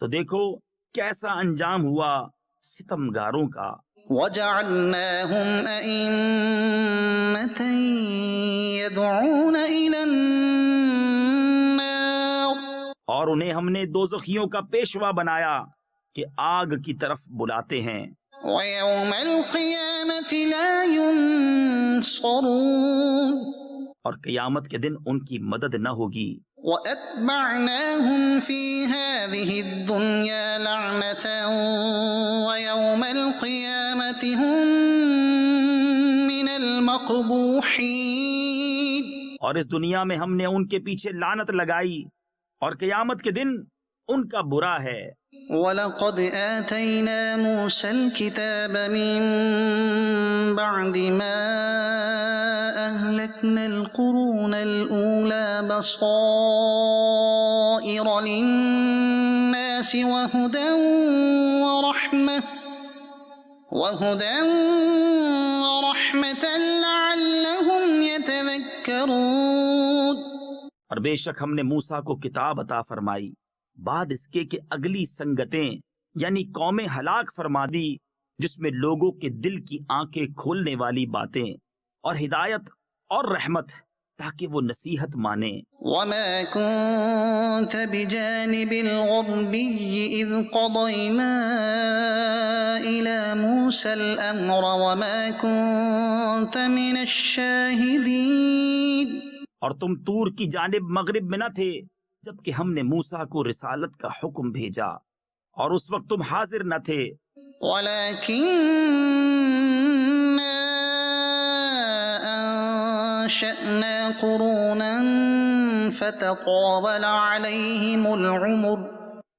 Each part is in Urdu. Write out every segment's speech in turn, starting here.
تو دیکھو کیسا انجام ہوا ستمگاروں کا۔ وجعلناهم أئمة يدعون إلى النار اور انہیں ہم نے دوزخیوں کا پیشوا بنایا کہ آگ کی طرف بلاتے ہیں، ويوم القيامة لا ينصرون اور قیامت کے دن ان کی مدد نہ ہوگی۔ وأتبعناهم في هذه الدنيا لعنة ويوم القيامة هم من المقبوحين، اور اس دنیا میں ہم نے ان کے پیچھے لعنت لگائی اور قیامت کے دن ان کا برا ہے۔ وَلَقَدْ آتَيْنَا مُوسَى الْكِتَابَ مِن بَعْدِ مَا أَهْلَكْنَا الْقُرُونَ الْأُولَى بَصَائِرَ لِلنَّاسِ وَهُدًى وَرَحْمَةً لَعَلَّهُمْ يَتَذَكَّرُونَ، اور بے شک ہم نے موسیٰ کو کتاب عطا فرمائی بعد اس کے کہ اگلی سنگتیں یعنی قومیں ہلاک فرما دی، جس میں لوگوں کے دل کی آنکھیں کھولنے والی باتیں اور ہدایت اور رحمت تاکہ وہ نصیحت مانیں۔ وَمَا كُنْتَ بِجَانِبِ الْغَرْبِيِّ إِذْ قَضَيْنَا إِلَى مُوسَى الْأَمْرَ وَمَا كُنْتَ مِنَ الشَّاهِدِينَ، اور تم طور کی جانب مغرب میں نہ تھے جبکہ ہم نے موسیٰ کو رسالت کا حکم بھیجا، اور اس وقت تم حاضر نہ تھے۔ وَلَكِنَّا أَنشَأْنَا قُرُونًا فَتَطَاوَلَ عَلَيْهِمُ الْعُمُرُ،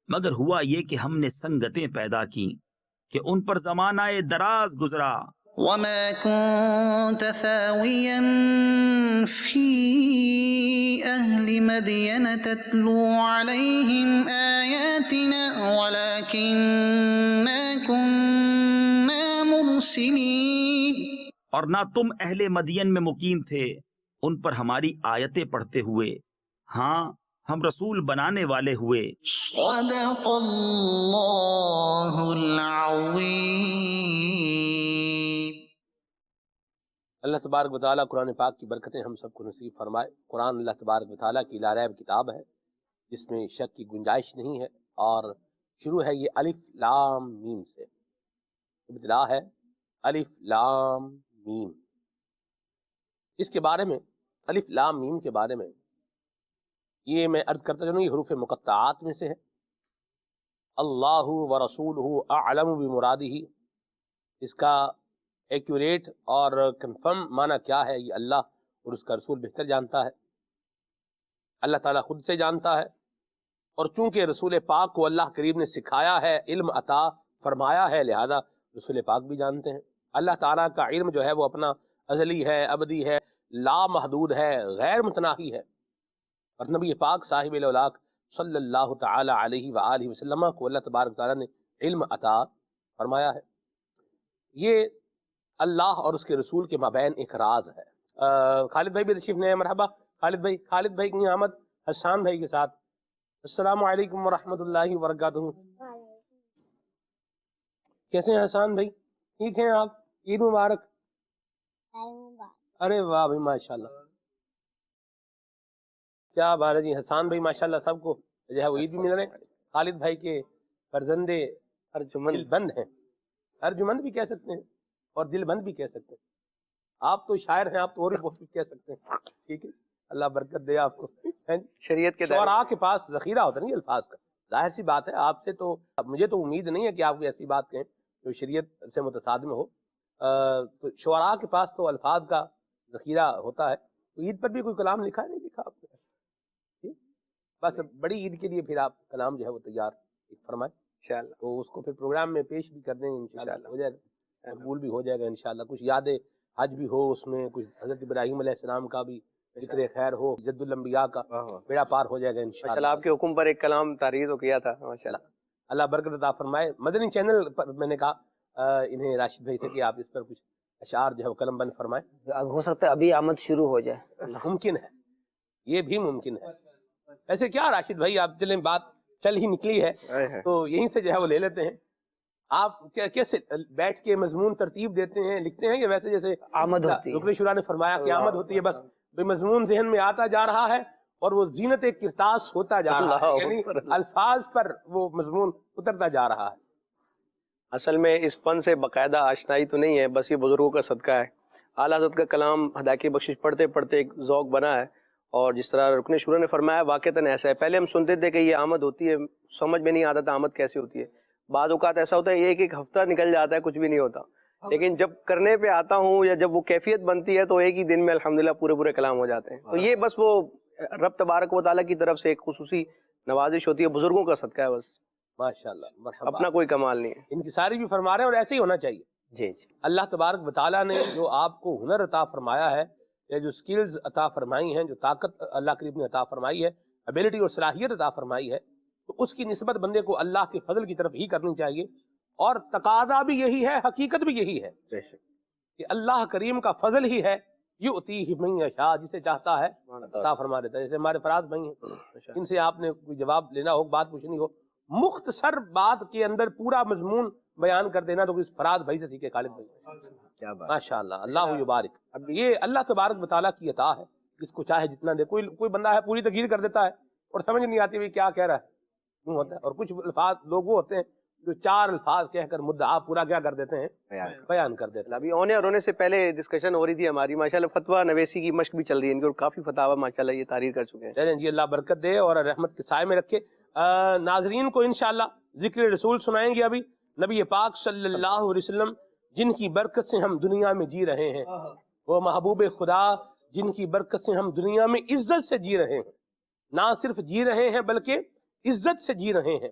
مگر ہوا یہ کہ ہم نے سنگتیں پیدا کی کہ ان پر زمانہ دراز گزرا۔ وَمَا كُنْتَ ثَاوِيًا فِي أَهْلِ مَدْيَنَ تَتْلُو عَلَيْهِمْ آيَاتِنَا وَلَكِنَّا كُنَّا مُرْسِلِينَ، اور نہ تم اہل مدین میں مقیم تھے ان پر ہماری آیتیں پڑھتے ہوئے، ہاں ہم رسول بنانے والے ہوئے۔ صدق اللہ العظیم۔ اللہ تبارک و تعالیٰ قرآن پاک کی برکتیں ہم سب کو نصیب فرمائے۔ قرآن اللہ تبارک و تعالیٰ کی لا ریب کتاب ہے جس میں شک کی گنجائش نہیں ہے، اور شروع ہے یہ الف لام میم سے، ابتدا ہے الف لام میم۔ اس کے بارے میں الف لام میم کے بارے میں یہ میں عرض کرتا چلوں، یہ حروف مقطعات میں سے ہے۔ اللہ و رسولہ اعلم بمرادہ، اس کا ایکوریٹ اور کنفرم معنی کیا ہے یہ اللہ اور اس کا رسول بہتر جانتا ہے، اللہ تعالیٰ خود سے جانتا ہے، اور چونکہ رسول پاک کو اللہ کریم نے سکھایا ہے، علم عطا فرمایا ہے، لہذا رسول پاک بھی جانتے ہیں۔ اللہ تعالیٰ کا علم جو ہے وہ اپنا ازلی ہے، ابدی ہے، لا محدود ہے، غیر متناہی ہے، اور نبی پاک صاحب الاولاق صلی اللہ تعالی علیہ وآلہ وسلم کو اللہ تبارک تعالیٰ نے علم عطا فرمایا ہے۔ یہ اللہ اور اس کے رسول کے مابین ایک راز ہے۔ خالد بھائی بھی تشریف لائے، مرحبا خالد بھائی کی آمد حسان بھائی کے ساتھ۔ السلام علیکم ورحمۃ اللہ وبرکاتہ۔ کیسے ہیں حسان بھائی؟ ٹھیک ہیں آپ؟ عید مبارک۔ ارے واہ بھائی ماشاءاللہ، کیا بات ہے جی۔ حسان بھائی ماشاءاللہ سب کو جو ہے وہ عید بھی مل رہے ہیں۔ خالد بھائی کے فرزند ارجمند بند ہیں، ارجمند بھی کہہ سکتے ہیں اور دل بند بھی کہہ سکتے ہیں۔ آپ تو شاعر ہیں، آپ تو اور بھی بہت کچھ کہہ سکتے ہیں۔ ٹھیک ہے، اللہ برکت دے آپ کو۔ شریعت کے شعراء کے پاس ذخیرہ ہوتا نہیں الفاظ کا، ظاہر سی بات ہے۔ آپ سے تو مجھے تو امید نہیں ہے کہ آپ کوئی ایسی بات کہیں جو شریعت سے متصادم ہو، تو شعراء کے پاس تو الفاظ کا ذخیرہ ہوتا ہے۔ تو عید پر بھی کوئی کلام لکھا ہے؟ نہیں لکھا آپ نے؟ بس بڑی عید کے لیے پھر آپ کلام جو ہے وہ تیار فرمائیں انشاءاللہ، تو اس کو پھر پروگرام میں پیش بھی کر دیں گے انشاءاللہ، ہو جائے گا، مقبول بھی ہو جائے گا انشاءاللہ۔ کچھ یاد حج بھی ہو اس میں، کچھ حضرت ابراہیم علیہ السلام کا بھی ذکر خیر ہو، جد الانبیاء کا، بیڑا پار ہو جائے گا انشاءاللہ۔ آپ کے حکم پر ایک کلام تعریض کیا تھا ماشاءاللہ، اللہ برکت عطا فرمائے۔ مدنی چینل پر میں نے کہا انہیں راشد بھائی سے کہ آپ اس پر کچھ اشعار جو ہے وہ قلم بند فرمائیں۔ ہو سکتا ہے ابھی آمد شروع ہو جائے، ممکن ہے، یہ بھی ممکن ہے۔ ایسے کیا راشد بھائی آپ چلیں بات چل ہی نکلی ہے تو یہیں سے جو ہے وہ لے لیتے ہیں. آپ کیسے بیٹھ کے مضمون ترتیب دیتے ہیں, لکھتے ہیں, کہ ویسے جیسے آمد ہوتی ہے. رکن شورا نے فرمایا کہ آمد ہوتی ہے, بس مضمون ذہن میں آتا جا رہا ہے اور وہ زینت کرتاس ہوتا جا رہا ہے, یعنی الفاظ پر وہ مضمون اترتا جا رہا ہے. اصل میں اس فن سے باقاعدہ آشنائی تو نہیں ہے, بس یہ بزرگوں کا صدقہ ہے. اعلیٰ حضرت کا کلام ہدایت بخشش پڑھتے پڑھتے ایک ذوق بنا ہے, اور جس طرح رکن شورا نے فرمایا واقعتاً ایسا ہے. پہلے ہم سنتے تھے کہ یہ آمد ہوتی ہے, سمجھ میں نہیں آتا تھا آمد کیسے ہوتی ہے. بعض اوقات ایسا ہوتا ہے ایک ایک ہفتہ نکل جاتا ہے, کچھ بھی نہیں ہوتا, لیکن جب کرنے پہ آتا ہوں یا جب وہ کیفیت بنتی ہے تو ایک ہی دن میں الحمدللہ پورے کلام ہو جاتے ہیں. تو یہ بس وہ رب تبارک و تعالیٰ کی طرف سے ایک خصوصی نوازش ہوتی ہے, بزرگوں کا صدقہ ہے بس, ماشاءاللہ, مرحبا. اپنا کوئی کمال نہیں ہے. انکساری بھی فرما رہے ہیں اور ایسے ہی ہونا چاہیے. جی جی. اللہ تبارک و تعالیٰ نے جو آپ کو ہنر عطا فرمایا ہے, یا جو سکلز عطا فرمائی ہیں, جو طاقت اللہ کریم نے عطا فرمائی ہے, ابیلٹی اور صلاحیت عطا فرمائی ہے, تو اس کی نسبت بندے کو اللہ کے فضل کی طرف ہی کرنی چاہیے. اور تقاضا بھی یہی ہے, حقیقت بھی یہی ہے کہ اللہ کریم کا فضل ہی ہے, یؤتیہ من یشاء, جسے چاہتا ہے عطا فرما دیتا ہے. جیسے ہمارے فراز بھائی ہیں, ان سے آپ نے کوئی جواب لینا ہو, بات پوچھنی ہو, مختصر بات کے اندر پورا مضمون بیان کر دینا, تو اس فراز بھائی سے سیکھے, خالد بھائی. ماشاءاللہ, اللہ یبارک. اب یہ اللہ تبارک و تعالیٰ کی عطا ہے, جس کو چاہے جتنا دے. کوئی بندہ ہے پوری تقریر کر دیتا ہے اور سمجھ نہیں آتی بھی کیا کہہ رہا ہے, کیوں ہوتا ہے. اور کچھ الفاظ لوگ وہ ہوتے ہیں جو 4 الفاظ کہہ کر مدعا پورا کیا کر دیتے ہیں, بیان کر دیتے ہیں. ابھی ہونے اور ہونے سے پہلے ڈسکشن ہو رہی تھی ہماری, ماشاءاللہ فتویٰ نویسی کی مشق بھی چل رہی ہے ان کی, اور کافی فتاوی ماشاءاللہ یہ تحریر کر چکے ہیں. چلیں جی, اللہ برکت دے اور رحمت کے سائے میں رکھے. ناظرین کو انشاءاللہ ذکر رسول سنائیں گے ابھی. نبی پاک صلی اللہ علیہ وسلم جن کی برکت سے ہم دنیا میں جی رہے ہیں, وہ محبوب خدا جن کی برکت سے ہم دنیا میں عزت سے جی رہے ہیں, نہ صرف جی رہے ہیں بلکہ عزت سے جی رہے ہیں.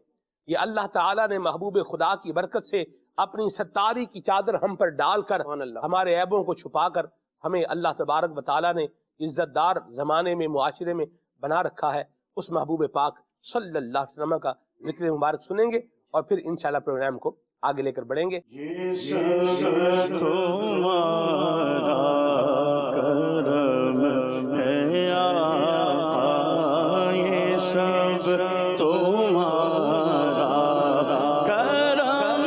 یہ اللہ تعالیٰ نے محبوب خدا کی برکت سے اپنی ستاری کی چادر ہم پر ڈال کر, ہمارے عیبوں کو چھپا کر, ہمیں اللہ تبارک و تعالیٰ نے عزت دار زمانے میں, معاشرے میں بنا رکھا ہے. اس محبوب پاک صلی اللہ علیہ وسلم کا ذکر مبارک سنیں گے اور پھر انشاءاللہ پروگرام کو آگے لے کر بڑھیں گے. یہ سب تمہارا کرم ہے آقا, یہ سب تمہارا کرم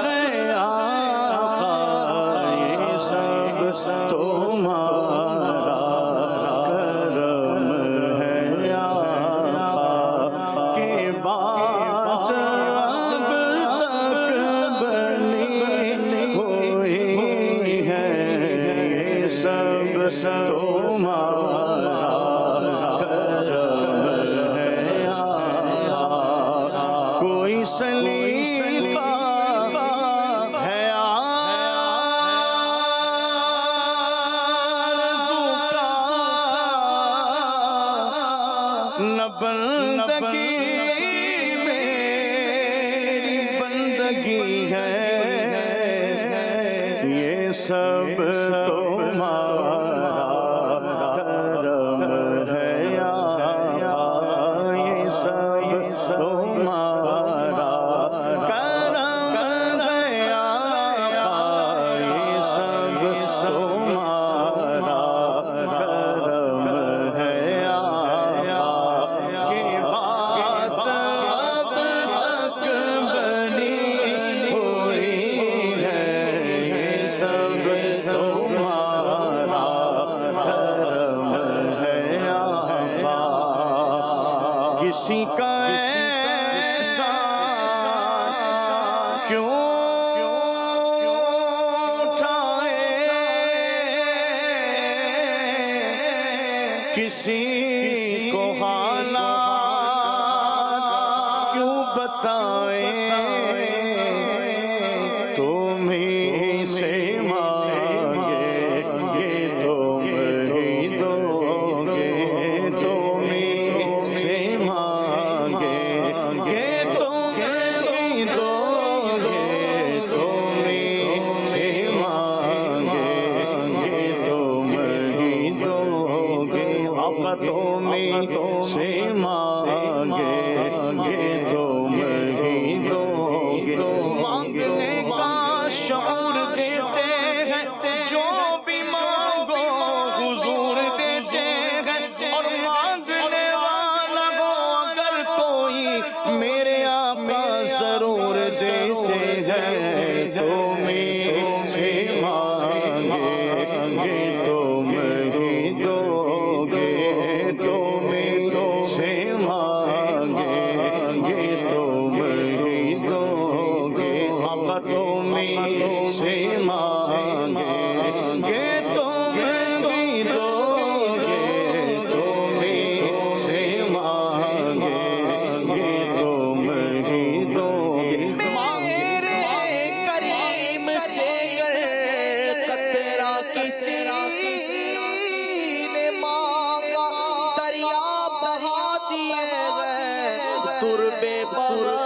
ہے آقا, یہ سب تمہارا کرم ہے آقا, کہ بات اب تک بنی ہوئی ہے, یہ سب تمہارا کرم ہے آقا. کوئی سلیقہ ہے نہ بندگی میری بندگی ہے, یہ سب تمہارا کرم ہے آقا, یہ سب تمہارا کرم ہے آقا, یہ سب تمہارا کرم ہے آقا, کہ بات اب تک بنی ہوئی ہے, یہ سب تمہارا کرم ہے آقا. کسی کا ایسا کیوں اٹھائے, کسی کو حالات کیوں بتائے, تم ہی سے مانگے گے تم ہی دو گے, تم ہی سے مانگے گے تم ہی دو گے, تم ہی سے مانگے گے تم ہی دو گے, آقا تم ہی سے مانگے گے تم ہی دو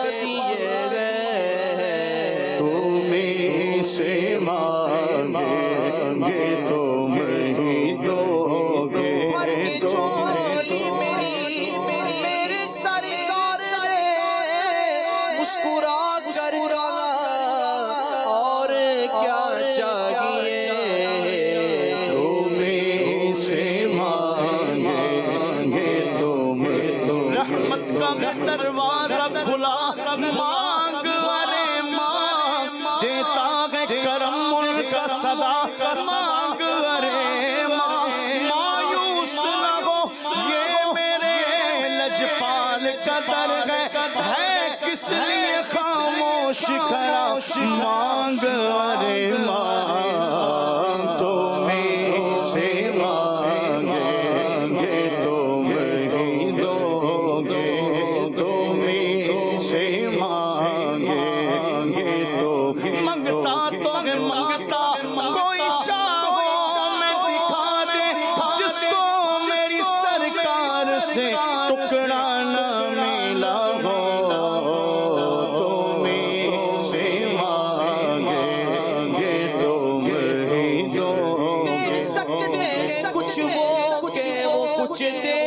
دیے گئے تمہیں سے مانگیں گے تم ہی دو گے چولی میری میرے سرکار نے مسکرا کر اور کیا چاہیے تمہیں سے مانگیں گے تم رحمت کا دروازہ کھلا مانگ ارے مانگ دیتا ہے کرم ان کا صدا مانگ ارے مایوس نہ ہو یہ میرے لجپال کا در ہے کس لیے خاموش کھڑا مانگ ارے ماں تمہیں سے مانگیں گے تم ہی دو گے تمہیں سے مانگیں گے تو منگتا تو ہے منگتا کوئی شاہ میں دکھا دے جس کو میری سرکار سے ٹکڑا نہ ملا ہو تمہیں سے مانگیں گے تم ہی دو دے سکتے کچھ وہ کہ وہ کچھ دے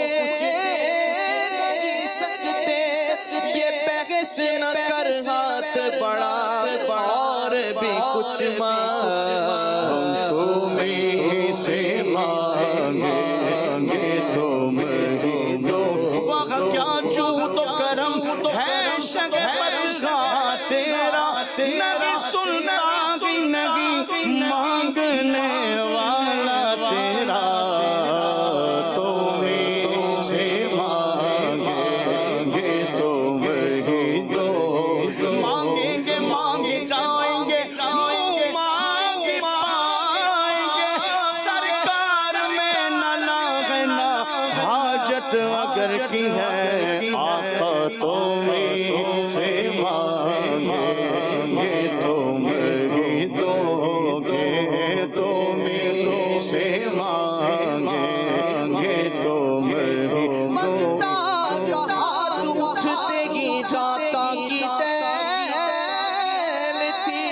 نہیں سکتے یہ بحث نہ کر ہاتھ بڑا اور بھی کچھ مانگ تمہیں سے مانگیں گے تم ہی دو وہاں کیا جود و کرم ہے شگ پرشا تیرا نبی سلطان کی نبی مانگنے والا تیرا تمہیں سے مانگیں گے تم ہی دو مانگیں گے مانگے جائیں گے مانگے پائیں گے سرکار میں نہ لاغنا حاجت اگر کی ہے آقا تمہیں سے مانگیں گے تم ہی دو گے تمہیں سے مانگیں گے تم ہی دو منگتا کا ہاتھ اٹھتے ہی جاتا کی دل تھی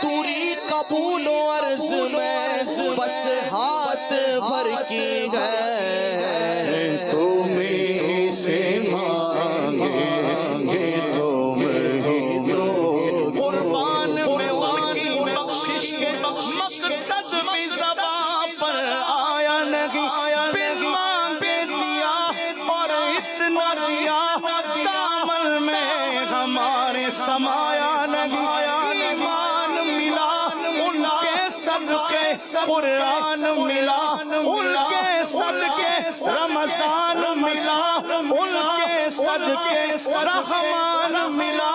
دوری قبول و عرض میں بس ہاتھ بھر کی ہے تمہیں سے مانگیں گے تم ہی دو قربان میں ان کی بخشش کے مقصد بھی زبان پر آیا نہیں بن مانگے دیا اور اتنا دیا دامن میں ہمارے سمایا نہیں ایمان ملا ان کے صدقے قرآن ملا ان کے صدقے رمضان ملا ان کے صدقے رحمان ملا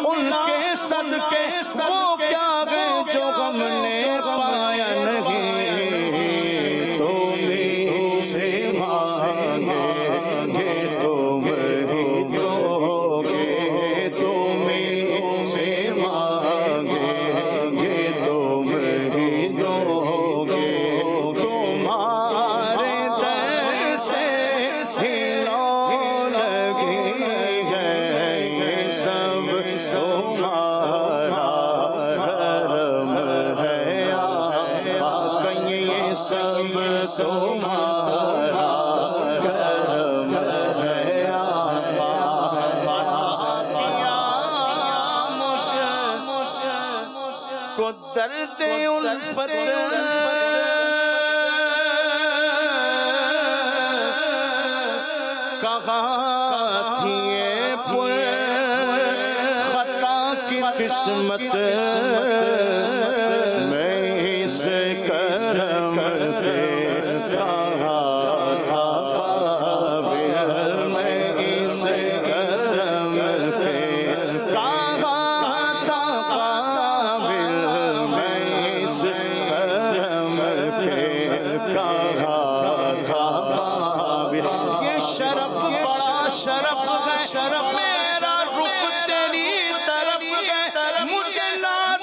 ان کے صدقے وہ کیا گئے جو ہم نے پایا نہیں تمہیں سے مانگیں گے تم ہی دو گے تمہیں سے مانگیں گے تم ہی دو گے تمہارے در سے ہلو لگی ہے یہ سب تمہارا کرم ہے آقا یہ سب تمہارا کرم ہے کو درد الفت کہاں تھی یہ پر خطا کی قسمت میں اس کرم پہ کہاں تھا قابل میں اس کرم پہ کہاں تھا قابل میں اس کرم پہ کہاں تھا قابل یہ شرف بڑا شرف ہے شرف میرا رخ تیری طرف ہے مجھے نعت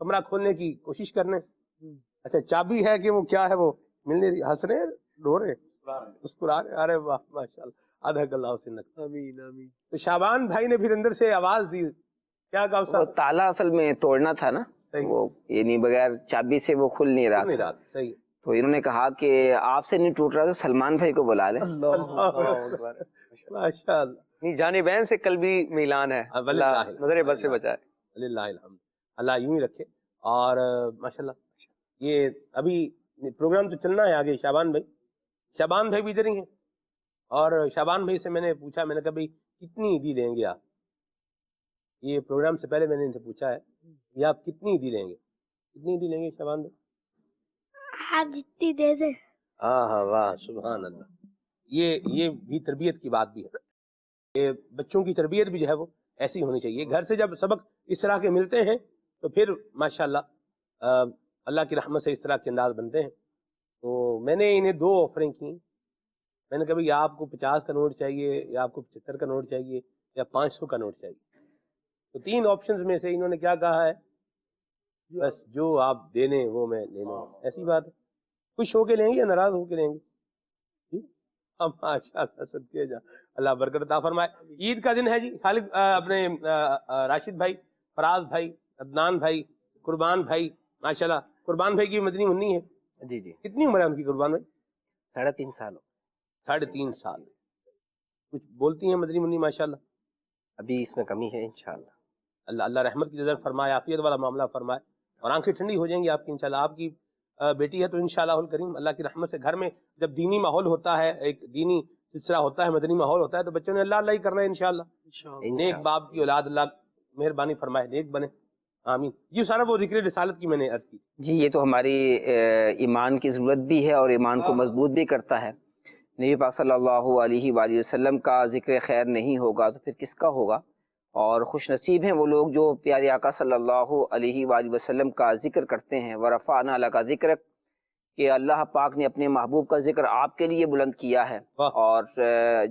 کمرہ کھولنے کی کوشش کرنے. اچھا چابی ہے کہ وہ کیا ہے, وہ ملنے ہنس رہے ہیں, رو رہے مسکرا رہے. ارے واہ ماشاءاللہ, ادھک اللہ سنک. آمین آمین. تو شعبان بھائی نے پھر اندر سے آواز دی, کیا کہا وہ صاحب؟ تالا اصل میں توڑنا تھا نا, وہ یعنی بغیر چابی سے وہ کھل نہیں رہا نہیں تھا. رہا تھا. صحیح. تو انہوں نے کہا کہ آپ سے نہیں ٹوٹ رہا تو سلمان بھائی کو بلا لیں. ماشاء اللہ. نہیں, جان بہن سے قلبی میلان ہے, اللہ نظر بد سے بچائے. للہ الحمد. اللہ یوں ہی رکھے. اور ماشاءاللہ یہ ابھی پروگرام تو چلنا ہے آگے. شعبان بھائی بھی ادھر ہی ہیں. اور شعبان بھائی سے میں نے پوچھا, میں نے کہا بھائی کتنی عیدی لیں گے آپ؟ یہ پروگرام سے پہلے میں نے ان سے پوچھا ہے کہ آپ کتنی عیدی لیں گے, کتنی عیدی لیں گے شعبان بھائی؟ آپ جتنی دے دیں. ہاں واہ سبحان اللہ. یہ بھی تربیت کی بات بھی ہے کہ بچوں کی تربیت بھی جو ہے وہ ایسی ہونی چاہیے. گھر سے جب سبق اس طرح کے ملتے ہیں تو پھر ماشاءاللہ اللہ کی رحمت سے اس طرح کے انداز بنتے ہیں. تو میں نے انہیں 2 آفریں کی. میں نے کہا بھائی آپ کو 50 کا نوٹ چاہیے, یا آپ کو 75 کا نوٹ چاہیے, یا 500 کا نوٹ چاہیے. تو 3 آپشنز میں سے انہوں نے کیا کہا ہے, بس جو آپ دے لیں وہ میں لے لوں. ایسی بات ہے. خوش ہو کے لیں گے یا ناراض ہو کے لیں گے؟ ماشاء اللہ صدقے جا, اللہ برکت عطا فرمائے. عید کا دن ہے جی. خالد اپنے راشد بھائی, فراز بھائی, عدنان بھائی, قربان بھائی, ماشاءاللہ قربان بھائی کی مدنی منی ہے. جی جی. کتنی عمر ہے ان کی قربان بھائی؟ 3.5 سال. 3.5 سال. کچھ بولتی ہیں مدنی منی ماشاءاللہ؟ ابھی اس میں کمی ہے انشاءاللہ. اللہ رحمت کی نظر فرمائے, عافیت والا معاملہ فرمائے, اور آنکھیں ٹھنڈی ہو جائیں گی آپ کی انشاءاللہ. آپ کی بیٹی ہے تو انشاءاللہ الکریم اللہ کی رحمت سے گھر میں جب دینی ماحول ہوتا ہے, ایک دینی سلسلہ ہوتا ہے, مدنی ماحول ہوتا ہے, تو بچوں نے اللہ اللہ ہی کرنا ہے انشاءاللہ. نیک باپ کی اولاد اللہ مہربانی فرمائے, نیک بنے. آمین. یہ سارا وہ ذکر رسالت کی میں نے عرض کی. جی یہ تو ہماری ایمان کی ضرورت بھی ہے اور ایمان کو مضبوط بھی کرتا ہے. نبی پاک صلی اللہ علیہ وآلہ وسلم کا ذکر خیر نہیں ہوگا تو پھر کس کا ہوگا؟ اور خوش نصیب ہیں وہ لوگ جو پیارے آقا صلی اللہ علیہ وآلہ وسلم کا ذکر کرتے ہیں. ورفعنا لک ذکرک, کہ اللہ پاک نے اپنے محبوب کا ذکر آپ کے لیے بلند کیا ہے. اور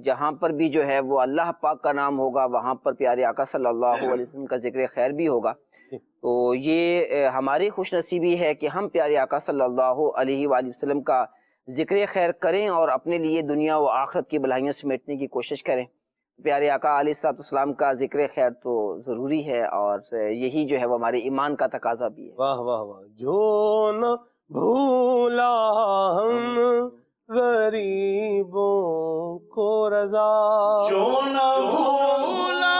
جہاں پر بھی جو ہے وہ اللہ پاک کا نام ہوگا وہاں پر پیارے آقا صلی اللہ علیہ وسلم کا ذکر خیر بھی ہوگا. تو یہ ہماری خوش نصیبی ہے کہ ہم پیارے آقا صلی اللہ علیہ وآلہ وسلم کا ذکر خیر کریں اور اپنے لیے دنیا و آخرت کی بھلائیاں سمیٹنے کی کوشش کریں. پیارے آقا علیہ الصلوۃ والسلام کا ذکر خیر تو ضروری ہے, اور یہی جو ہے وہ ہمارے ایمان کا تقاضا بھی ہے. واہ واہ واہ. جو نہ بھولا ہم غریبوں کو رضا, جو نہ بھولا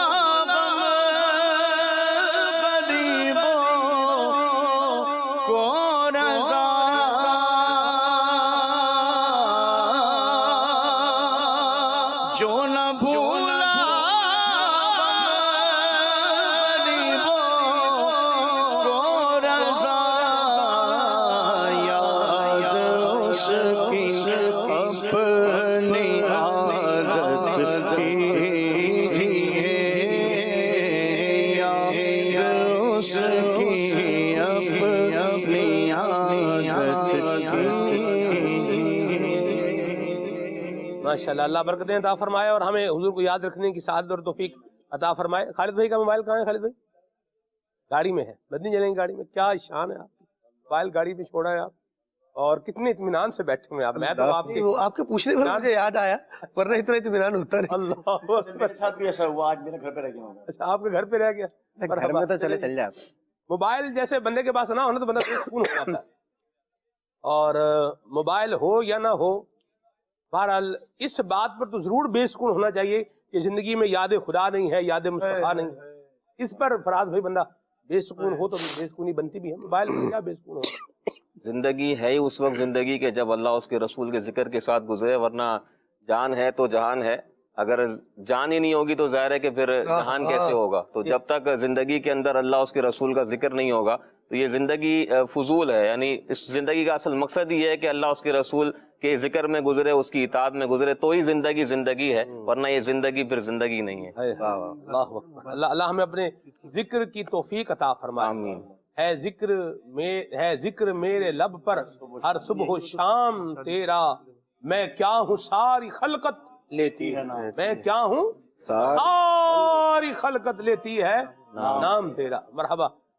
غریبوں کو رضا, جو نہ بھولا غریبوں کو رضا, یاد اس کی اپنی عادت کیجئے, یاد اس کی اپنی عادت ماشاءاللہ اللہ برکتیں عطا فرمائے اور ہمیں حضور کو یاد رکھنے کی سعادت اور توفیق عطا فرمائے. خالد بھائی کا موبائل کہاں ہے؟ خالد بھائی گاڑی میں ہے, مدنی چلیں گے گاڑی میں. کیا شان ہے آپ کی, موبائل گاڑی پہ چھوڑا ہے آپ, اور کتنے اطمینان سے بیٹھے ہوئے آپ. میں تو آپ کے پوچھنے پر مجھے یاد آیا, ورنہ اتنا اطمینان ہوتا نہیں. اللہ میرے ساتھ بھی ایسا ہوا, آج میرے گھر پہ رہ گیا. اچھا آپ کے گھر پہ رہ گیا. گھر میں تو چلے چل جائے. موبائل جیسے بندے کے پاس نہ ہونا تو بندہ بے سکون ہو جاتا ہے. اور موبائل ہو یا نہ ہو, بہرحال اس بات پر تو ضرور بے سکون ہونا چاہیے کہ زندگی میں یاد خدا نہیں ہے, یاد مصطفیٰ نہیں ہے. اس پر فراز بھائی بندہ بے سکون ہو تو بے سکونی بنتی بھی ہے. موبائل میں کیا بے سکون ہو. زندگی ہے ہی اس وقت زندگی کے جب اللہ اس کے رسول کے ذکر کے ساتھ گزرے, ورنہ جان ہے تو جہان ہے. اگر جان ہی نہیں ہوگی تو ظاہر ہے کہ پھر جہان کیسے ہوگا. تو جب تک زندگی کے اندر اللہ اس کے رسول کا ذکر نہیں ہوگا تو یہ زندگی فضول ہے. یعنی اس زندگی کا اصل مقصد یہ ہے کہ اللہ اس کے رسول کے ذکر میں گزرے, اس کی اطاعت میں گزرے, تو ہی زندگی زندگی ہے, ورنہ یہ زندگی پھر زندگی نہیں ہے. اللہ ہمیں اپنے ذکر کی توفیق عطا فرمائے. آمین. ہے ذکر میرے لب پر ہر صبح و شام تیرا, میں کیا ہوں ساری خلقت لیتی ہے, میں کیا ہوں ساری خلقت لیتی ہے نام تیرا. مرحبا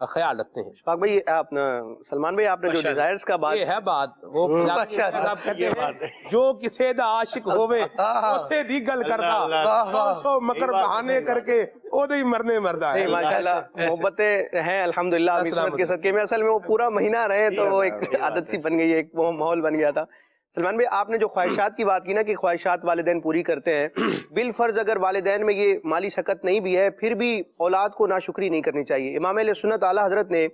خیال رکھتے ہیں. اشفاق بھائی آپ سلمان بھائی آپ نے جو ڈیزائرز کا بات یہ ہے بات وہ آپ کہتے ہیں جو کسے دا عاشق ہوئے اسے دی گل کردا سو مکر بہانے کر کے او دی مرنے مردا ہے. ماشاءاللہ محبتیں ہیں الحمدللہ عصمت کے صدقے میں. اصل میں وہ پورا مہینہ رہے تو وہ ایک عادت سی بن گئی, ایک وہ ماحول بن گیا تھا. سلمان بھائی آپ نے جو خواہشات کی بات کی نا کہ خواہشات والدین پوری کرتے ہیں, بالفرض اگر والدین میں یہ مالی شکت نہیں بھی ہے پھر بھی اولاد کو ناشکری نہیں کرنی چاہیے. امام اہل سنت اعلیٰ حضرت نے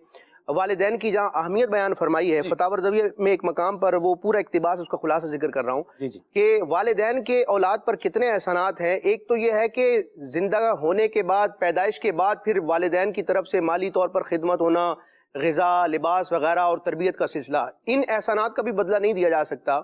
والدین کی جہاں اہمیت بیان فرمائی ہے, فتاوی رضویہ میں ایک مقام پر وہ پورا اقتباس اس کا خلاصہ ذکر کر رہا ہوں کہ والدین کے اولاد پر کتنے احسانات ہیں. ایک تو یہ ہے کہ زندہ ہونے کے بعد, پیدائش کے بعد پھر والدین کی طرف سے مالی طور پر خدمت ہونا, غذا, لباس وغیرہ اور تربیت کا سلسلہ, ان احسانات کا بھی بدلہ نہیں دیا جا سکتا.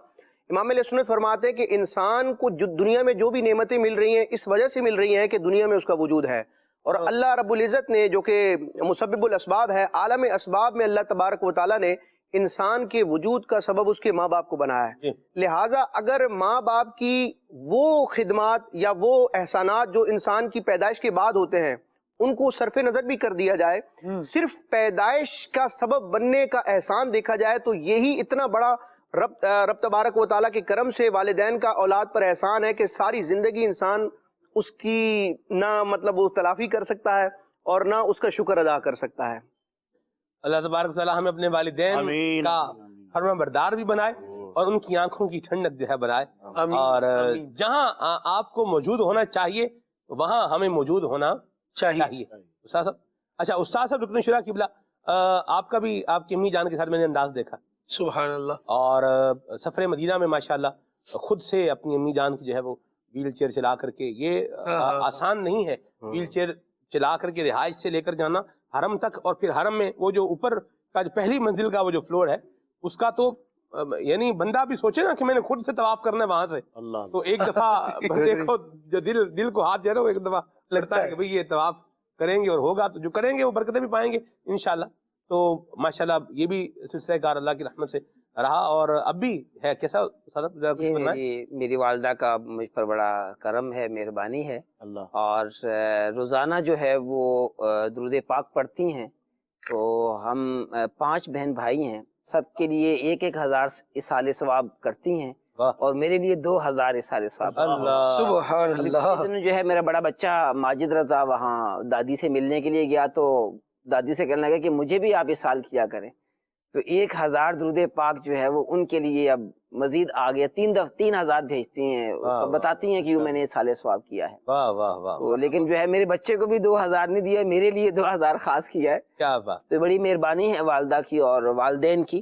امام علیہ سنت فرماتے ہیں کہ انسان کو جو دنیا میں جو بھی نعمتیں مل رہی ہیں اس وجہ سے مل رہی ہیں کہ دنیا میں اس کا وجود ہے, اور اللہ رب العزت نے جو کہ مسبب الاسباب ہے, عالم اسباب میں اللہ تبارک و تعالیٰ نے انسان کے وجود کا سبب اس کے ماں باپ کو بنایا ہے. لہٰذا اگر ماں باپ کی وہ خدمات یا وہ احسانات جو انسان کی پیدائش کے بعد ہوتے ہیں ان کو صرف نظر بھی کر دیا جائے, صرف پیدائش کا سبب بننے کا احسان دیکھا جائے, تو یہی اتنا بڑا رب تبارک و تعالیٰ کے کرم سے والدین کا اولاد پر احسان ہے کہ ساری زندگی انسان اس کی نہ مطلب وہ تلافی کر سکتا ہے اور نہ اس کا شکر ادا کر سکتا ہے. اللہ تبارک و تعالیٰ ہمیں اپنے والدین کا فرما بردار بھی بنائے اور ان کی آنکھوں کی ٹھنڈک جو ہے بنائے, اور جہاں آپ کو موجود ہونا چاہیے وہاں ہمیں موجود ہونا چاہیے. استاد صاحب, اچھا استاد صاحب رکن شورا قبلہ, آپ کا بھی آپ کی امی جان کے ساتھ میں نے انداز دیکھا, سبحان اللہ, اور سفر مدینہ میں ماشاءاللہ خود سے اپنی امی جان کی جو ہے وہ ویل چیئر چلا کر کے, یہ آسان نہیں ہے ویل چیئر چلا کر کے رہائش سے لے کر جانا حرم تک, اور پھر حرم میں وہ جو اوپر کا جو پہلی منزل کا وہ جو فلور ہے اس کا تو یعنی بندہ بھی سوچے نا کہ میں نے خود سے طواف کرنا ہے وہاں سے, تو ایک دفعہ دیکھو جو دل کو ہاتھ دے رہا ہو ایک دفعہ لگتا ہے کہ بھئی یہ طواف کریں گے اور ہوگا تو جو کریں گے وہ برکتیں بھی پائیں گے انشاءاللہ. تو ماشاءاللہ یہ بھی سلسلہ کار اللہ کی رحمت سے رہا اور اب بھی ہے. کیسا میری والدہ کا مجھ پر بڑا کرم ہے, مہربانی ہے, اور روزانہ جو ہے وہ درود پاک پڑھتی ہیں. تو ہم 5 بہن بھائی ہیں, سب کے لیے 1,000 اصال ثواب کرتی ہیں اور میرے لیے 2,000 اصال ثواب. سبحان اللہ. جو ہے میرا بڑا بچہ ماجد رضا وہاں دادی سے ملنے کے لیے گیا تو دادی سے کہنے لگا کہ مجھے بھی آپ اصال کیا کریں, تو 1,000 درود پاک جو ہے وہ ان کے لیے اب مزید آ گیا. 3,000 بھیجتی ہیں, بتاتی ہیں کہ میں نے اصال ثواب کیا ہے. واہ واہ واہ. لیکن جو ہے میرے بچے کو بھی 2,000 نہیں دیا, میرے لیے 2,000 خاص کیا ہے. کیا بات. تو بڑی مہربانی ہے والدہ کی اور والدین کی.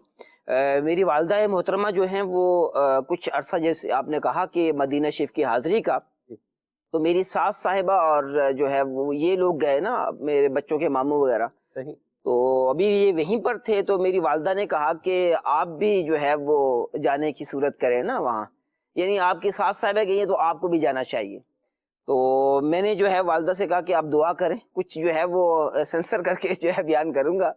میری والدہ محترمہ جو ہیں وہ کچھ عرصہ, جیسے آپ نے کہا کہ مدینہ شریف کی حاضری کا, تو میری ساس صاحبہ اور جو ہے وہ یہ لوگ گئے نا میرے بچوں کے ماموں وغیرہ, تو ابھی یہ وہیں پر تھے. تو میری والدہ نے کہا کہ آپ بھی جو ہے وہ جانے کی صورت کریں نا وہاں, یعنی آپ کی ساس صاحبہ گئی ہیں تو آپ کو بھی جانا چاہیے. تو میں نے جو ہے والدہ سے کہا کہ آپ دعا کریں, کچھ جو ہے وہ سینسر کر کے جو ہے بیان کروں گا.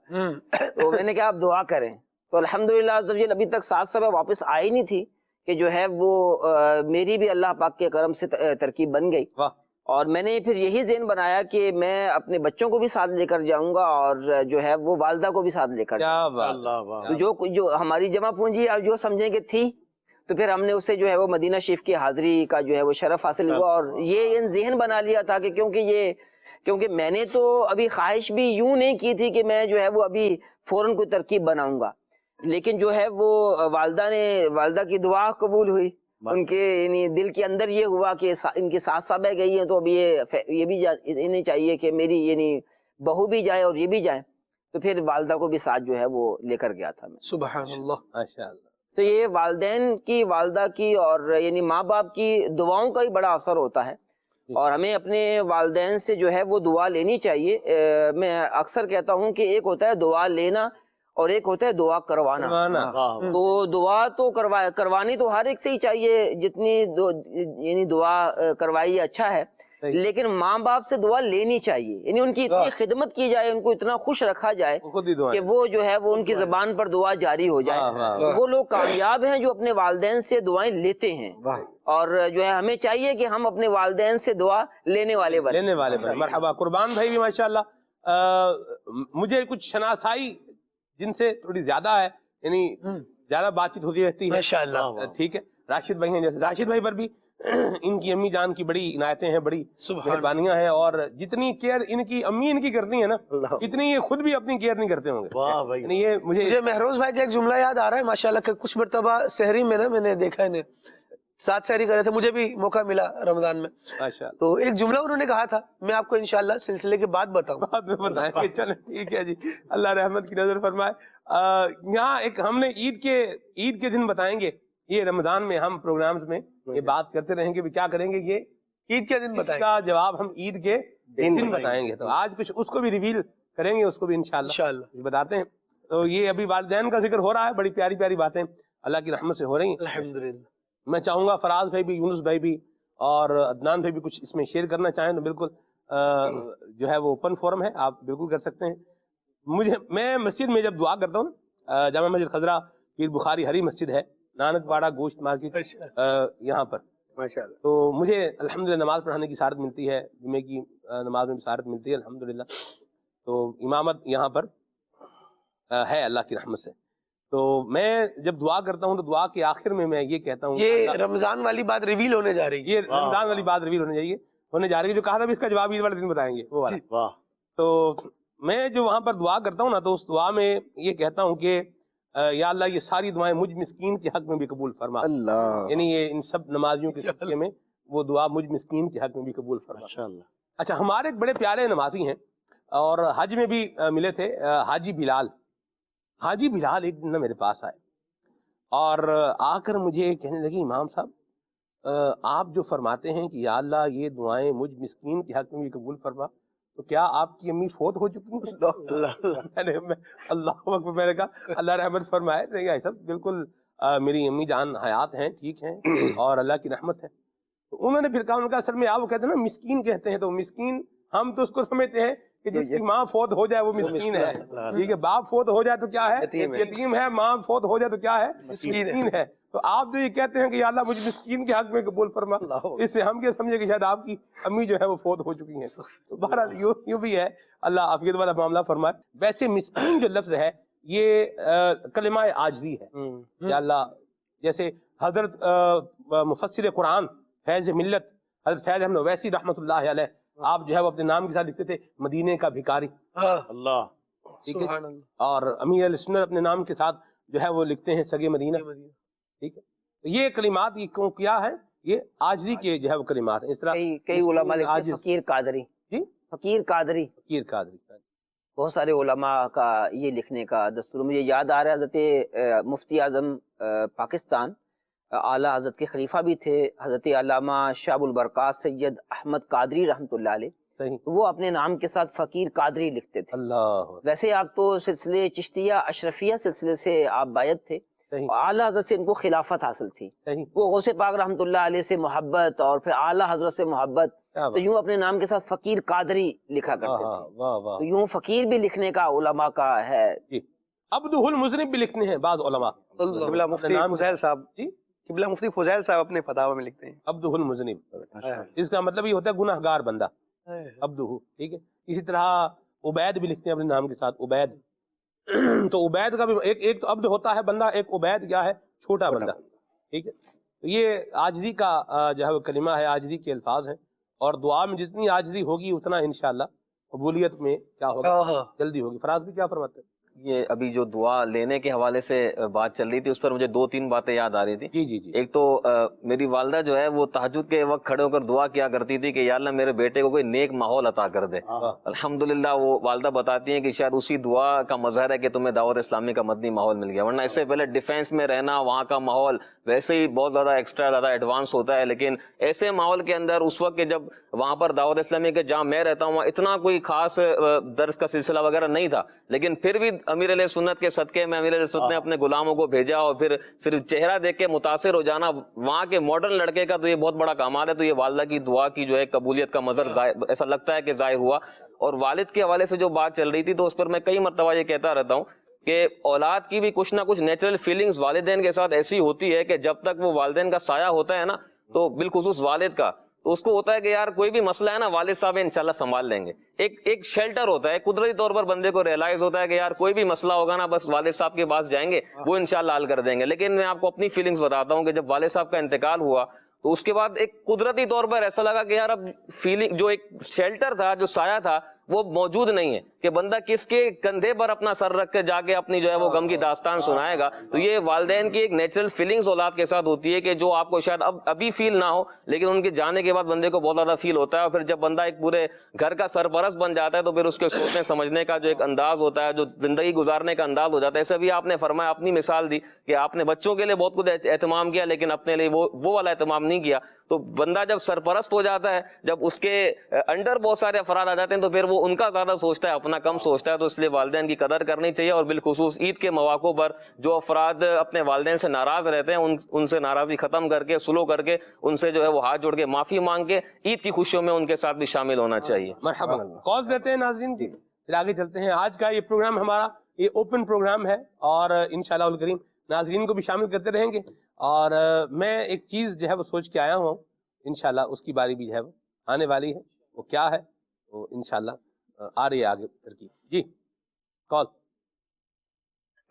تو میں نے کہا آپ دعا کریں. تو الحمدللہ ابھی تک ساس صاحبہ واپس آئی نہیں تھی کہ جو ہے وہ میری بھی اللہ پاک کے کرم سے ترکیب بن گئی. اور میں نے پھر یہی ذہن بنایا کہ میں اپنے بچوں کو بھی ساتھ لے کر جاؤں گا اور جو ہے وہ والدہ کو بھی ساتھ لے کر جاؤں. جو ہماری جمع پونجی آپ جو سمجھیں کہ تھی, تو پھر ہم نے اسے جو ہے وہ مدینہ شریف کی حاضری کا جو ہے وہ شرف حاصل ہوا. اور یہ ذہن بنا لیا تھا کہ کیونکہ میں نے تو ابھی خواہش بھی یوں نہیں کی تھی کہ میں جو ہے وہ ابھی فوراً کوئی ترکیب بناؤں گا, لیکن جو ہے وہ والدہ کی دعا قبول ہوئی. ان کے یعنی دل کے اندر یہ ہوا کہ ان کے ساتھ صاحبہ گئی ہیں تو اب یہ بھی انہیں چاہیے کہ میری یعنی بہو بھی جائے اور یہ بھی جائے. تو پھر والدہ کو بھی ساتھ جو ہے وہ لے کر گیا تھا میں. سبحان اللہ, ماشاءاللہ. تو یہ والدین کی, والدہ کی اور یعنی ماں باپ کی دعاؤں کا ہی بڑا اثر ہوتا ہے, اور ہمیں اپنے والدین سے جو ہے وہ دعا لینی چاہیے. میں اکثر کہتا ہوں کہ ایک ہوتا ہے دعا لینا اور ایک ہوتا ہے دعا کروانا. تو دعا تو کروانی تو ہر ایک سے ہی چاہیے, جتنی یعنی دعا کروائی اچھا ہے, لیکن ماں باپ سے دعا لینی چاہیے. یعنی ان کی اتنی خدمت کی جائے, ان کو اتنا خوش رکھا جائے کہ وہ جو ہے وہ ان کی زبان پر دعا جاری ہو جائے. وہ لوگ کامیاب ہیں جو اپنے والدین سے دعائیں لیتے ہیں, اور جو ہے ہمیں چاہیے کہ ہم اپنے والدین سے دعا لینے والے بنیں. مرحبا. قربان بھائی بھی ماشاءاللہ مجھے کچھ شناسائی جن سے تھوڑی زیادہ ہے، یعنی زیادہ بات چیت ہوتی رہتی ہے ماشاءاللہ۔ ٹھیک ہے، راشد بھائی ہیں، جیسے راشد بھائی پر بھی ان کی امی جان کی بڑی عنایتیں ہیں، بڑی مہربانیاں ہیں، اور جتنی کیئر ان کی امی ان کی کرتی ہیں نا، اتنی یہ خود بھی اپنی کیئر نہیں کرتے ہوں گے۔ یعنی یہ مجھے مہروز بھائی کا ایک جملہ یاد آ رہا ہے ماشاءاللہ کہ کچھ مرتبہ سحری میں نا میں نے دیکھا انہیں ساتھ سحری کر رہے تھے، مجھے بھی موقع ملا رمضان میں، تو ایک جملہ انہوں نے کہا تھا، میں آپ کو انشاءاللہ سلسلے کے بعد بتاؤں، بعد میں بتائیں گے، چلیں ٹھیک ہے جی، اللہ رحمت کی نظر فرمائے۔ یہاں ایک ہم نے عید کے دن بتائیں گے، یہ رمضان میں ہم پروگرامز میں یہ بات کرتے رہیں گے، کیا کریں گے، یہ عید کے دن اس بتائیں کا جواب ہم عید کے دن بتائیں گے۔ تو آج کچھ اس کو بھی ریویل کریں گے، اس کو بھی انشاءاللہ کچھ بتاتے ہیں۔ تو یہ ابھی والدین کا ذکر ہو رہا ہے، بڑی پیاری پیاری باتیں اللہ کی رحمت سے ہو رہی ہیں الحمدللہ۔ میں چاہوں گا فراز بھائی بھی، یونس بھائی بھی اور عدنان بھائی بھی کچھ اس میں شیئر کرنا چاہیں تو بالکل جو ہے وہ اوپن فورم ہے، آپ بالکل کر سکتے ہیں۔ میں مسجد میں جب دعا کرتا ہوں، جامع مسجد خضرہ پیر بخاری ہری مسجد ہے، نانک پاڑا گوشت مارکیٹ یہاں پر، ماشاءاللہ، تو مجھے الحمدللہ نماز پڑھانے کی سعادت ملتی ہے، جمعے کی نماز میں بھی سعادت ملتی ہے الحمدللہ۔ تو امامت یہاں پر ہے اللہ کی رحمت سے۔ تو میں جب دعا کرتا ہوں تو دعا کے آخر میں یہ کہتا ہوں، یہ رمضان والی بات ریویل ہونے جا رہی ہے، یہ رمضان والی بات ریویل ہونے جا رہی ہے، جو کہا تھا بھی اس کا جواب عید والے دن بتائیں گے وہ والا۔ تو میں جو وہاں پر دعا کرتا ہوں نا، تو اس دعا میں یہ کہتا ہوں کہ یا اللہ یہ ساری دعائیں مجھ مسکین کے حق میں بھی قبول فرما اللہ، یعنی یہ ان سب نمازیوں کے صدقے میں وہ دعا مجھ مسکین کے حق میں بھی قبول فرما۔ اچھا، ہمارے ایک بڑے پیارے نمازی ہیں اور حج میں بھی ملے تھے، حاجی بلال ایک دن نا میرے پاس آئے اور آ کر مجھے کہنے لگے، امام صاحب آپ جو فرماتے ہیں کہ یا اللہ یہ دعائیں مجھ مسکین کے حق میں بھی قبول فرما، تو کیا آپ کی امی فوت ہو چکی ہیں؟ اللہ اکبر، میں نے کہا اللہ رحمت فرمائے، نہیں ایسا بالکل میری امی جان حیات ہیں، ٹھیک ہیں اور اللہ کی رحمت ہے۔ تو انہوں نے پھر کہا، ان کا اصل میں آپ وہ کہتے ہیں نا مسکین کہتے ہیں، تو مسکین ہم تو اس کو سمجھتے ہیں کہ جس کی ماں فوت ہو جائے وہ مسکین ہے، ٹھیک ہے، باپ فوت ہو جائے تو کیا ہے، یتیم ہے، ماں فوت ہو جائے تو کیا ہے، مسکین ہے۔ تو آپ جو یہ کہتے ہیں کہ یا اللہ مجھے مسکین کے حق میں قبول فرما، اس سے ہم کیا سمجھے کہ شاید آپ کی امی جو ہے وہ فوت ہو چکی ہیں۔ تو بہرحال یوں بھی ہے، اللہ عافیت والا معاملہ فرمائے۔ ویسے مسکین جو لفظ ہے یہ کلمہ عاجزی ہے، یا اللہ جیسے حضرت مفسر قرآن فیض ملت حضرت فیض احمد اویسی رحمۃ اللہ علیہ، آپ جو ہے وہ اپنے نام کے ساتھ لکھتے تھے مدینے کا بھکاری، اللہ ٹھیک ہے، اور امیر علیہ سنت اپنے نام کے ساتھ جو ہے وہ لکھتے ہیں سگے مدینہ، ٹھیک ہے۔ یہ کلمات یہ کیا ہے، یہ عاجزی کے جو ہے وہ کلمات ہیں۔ اس طرح کئی علماء لکھتے ہیں فقیر قادری، جی فقیر قادری، بہت سارے علماء کا یہ لکھنے کا دستور۔ مجھے یاد آ رہا ہے حضرت مفتی اعظم پاکستان اعلیٰ حضرت کے خلیفہ بھی تھے، حضرت علامہ شاب البرکات سید احمد قادری رحمۃ اللہ علیہ، وہ اپنے نام کے ساتھ فقیر قادری لکھتے تھے۔ اللہ، ویسے آپ تو سلسلے چشتیہ اشرفیہ سلسلے سے آپ بائد تھے، اعلیٰ حضرت سے ان کو خلافت حاصل تھی، وہ غوث پاک رحمۃ اللہ علیہ سے محبت اور پھر اعلیٰ حضرت سے محبت، تو یوں اپنے نام کے ساتھ فقیر قادری لکھا کرتے تھے۔ تو یوں فقیر بھی لکھنے کا علماء کا ہے۔ عبدہ المذنب بھی لکھتے ہیں بعض علماء، قبلہ مفتی فضیل صاحب، قبلہ مفتی فضیل صاحب اپنے فتاوی میں لکھتے ہیں عبدہ المذنب، اس کا مطلب یہ ہوتا ہے گناہ گار بندہ، عبدہ، ٹھیک ہے۔ اسی طرح عبید بھی لکھتے ہیں اپنے نام کے ساتھ، عبید، تو عبید کا بھی ایک تو عبد ہوتا ہے بندہ، ایک عبید کیا ہے، چھوٹا بندہ، ٹھیک ہے۔ یہ عاجزی کا جو ہے وہ کلمہ ہے، عاجزی کے الفاظ ہیں، اور دعا میں جتنی عاجزی ہوگی اتنا انشاءاللہ قبولیت میں کیا ہوگا، جلدی ہوگی۔ فراز بھی کیا فرماتے ہیں؟ یہ ابھی جو دعا لینے کے حوالے سے بات چل رہی تھی، اس پر مجھے 2-3 باتیں یاد آ رہی تھی۔ جی جی جی۔ ایک تو میری والدہ جو ہے وہ تہجد کے وقت کھڑے ہو کر دعا کیا کرتی تھی کہ یا اللہ میرے بیٹے کو کوئی نیک ماحول عطا کر دے۔ الحمدللہ وہ والدہ بتاتی ہیں کہ شاید اسی دعا کا مظہر ہے کہ تمہیں دعوت اسلامی کا مدنی ماحول مل گیا، ورنہ اس سے پہلے ڈیفینس میں رہنا، وہاں کا ماحول ویسے ہی بہت زیادہ ایکسٹرا زیادہ ایڈوانس ہوتا ہے، لیکن ایسے ماحول کے اندر اس وقت کہ جب وہاں پر دعوت اسلامی کے جہاں میں رہتا ہوں وہاں اتنا کوئی خاص درس کا سلسلہ وغیرہ نہیں تھا، لیکن پھر بھی امیر علیہ سنت کے صدقے میں امیر علیہ سنت نے اپنے غلاموں کو بھیجا، اور پھر صرف چہرہ دیکھ کے متاثر ہو جانا وہاں کے ماڈرن لڑکے کا تو یہ بہت بڑا کمال ہے۔ تو یہ والدہ کی دعا کی جو ہے قبولیت کا مظہر ایسا لگتا ہے کہ ظاہر ہوا۔ اور والد کے حوالے سے جو بات چل رہی تھی تو اس پر میں کئی مرتبہ یہ کہتا رہتا ہوں کہ اولاد کی بھی کچھ نہ کچھ نیچرل فیلنگز والدین کے ساتھ ایسی ہوتی ہے کہ جب تک وہ والدین کا سایہ ہوتا ہے نا، تو بالخصوص والد کا، تو اس کو ہوتا ہے کہ یار کوئی بھی مسئلہ ہے نا والد صاحب انشاءاللہ سنبھال لیں گے. ایک شیلٹر ہوتا ہے, قدرتی طور پر بندے کو ریئلائز ہوتا ہے کہ یار کوئی بھی مسئلہ ہوگا نا بس والد صاحب کے پاس جائیں گے, وہ انشاءاللہ حل کر دیں گے. لیکن میں آپ کو اپنی فیلنگز بتاتا ہوں کہ جب والد صاحب کا انتقال ہوا تو اس کے بعد ایک قدرتی طور پر ایسا لگا کہ یار اب فیلنگ جو ایک شیلٹر تھا, جو سایہ تھا, وہ موجود نہیں ہے کہ بندہ کس کے کندھے پر اپنا سر رکھ کے جا کے اپنی جو ہے وہ غم کی داستان سنائے گا. تو یہ والدین کی ایک نیچرل فیلنگز اولاد کے ساتھ ہوتی ہے کہ جو آپ کو شاید ابھی فیل نہ ہو, لیکن ان کے جانے کے بعد بندے کو بہت زیادہ فیل ہوتا ہے. اور پھر جب بندہ ایک پورے گھر کا سرپرست بن جاتا ہے تو پھر اس کے سوچنے سمجھنے کا جو ایک انداز ہوتا ہے, جو زندگی گزارنے کا انداز ہو جاتا ہے. ایسے بھی آپ نے فرمایا, اپنی مثال دی کہ آپ نے بچوں کے لیے بہت کچھ اہتمام کیا لیکن اپنے لیے وہ والا اہتمام نہیں کیا. تو بندہ جب سرپرست ہو جاتا ہے, جب اس کے انڈر بہت سارے افراد آ جاتے ہیں تو پھر وہ ان کا زیادہ سوچتا ہے, اپنا کم سوچتا ہے. تو اس لیے والدین کی قدر کرنی چاہیے, اور بالخصوص عید کے مواقع پر جو افراد اپنے والدین سے ناراض رہتے ہیں ان سے ناراضی ختم کر کے, سلو کر کے, ان سے جو ہے وہ ہاتھ جوڑ کے معافی مانگ کے عید کی خوشیوں میں ان کے ساتھ بھی شامل ہونا چاہیے. مرحبا. کال دیتے ہیں ناظرین کی, پھر آگے چلتے ہیں. آج کا یہ پروگرام ہمارا یہ اوپن پروگرام ہے اور انشاءاللہ الکریم ناظرین کو بھی شامل کرتے رہیں گے. اور میں ایک چیز جو ہے وہ سوچ کے آیا ہوں, انشاءاللہ اس کی باری بھی جو ہے وہ آنے والی ہے. وہ کیا ہے وہ انشاءاللہ آ رہی ہے آگے ترکیب. جی کال.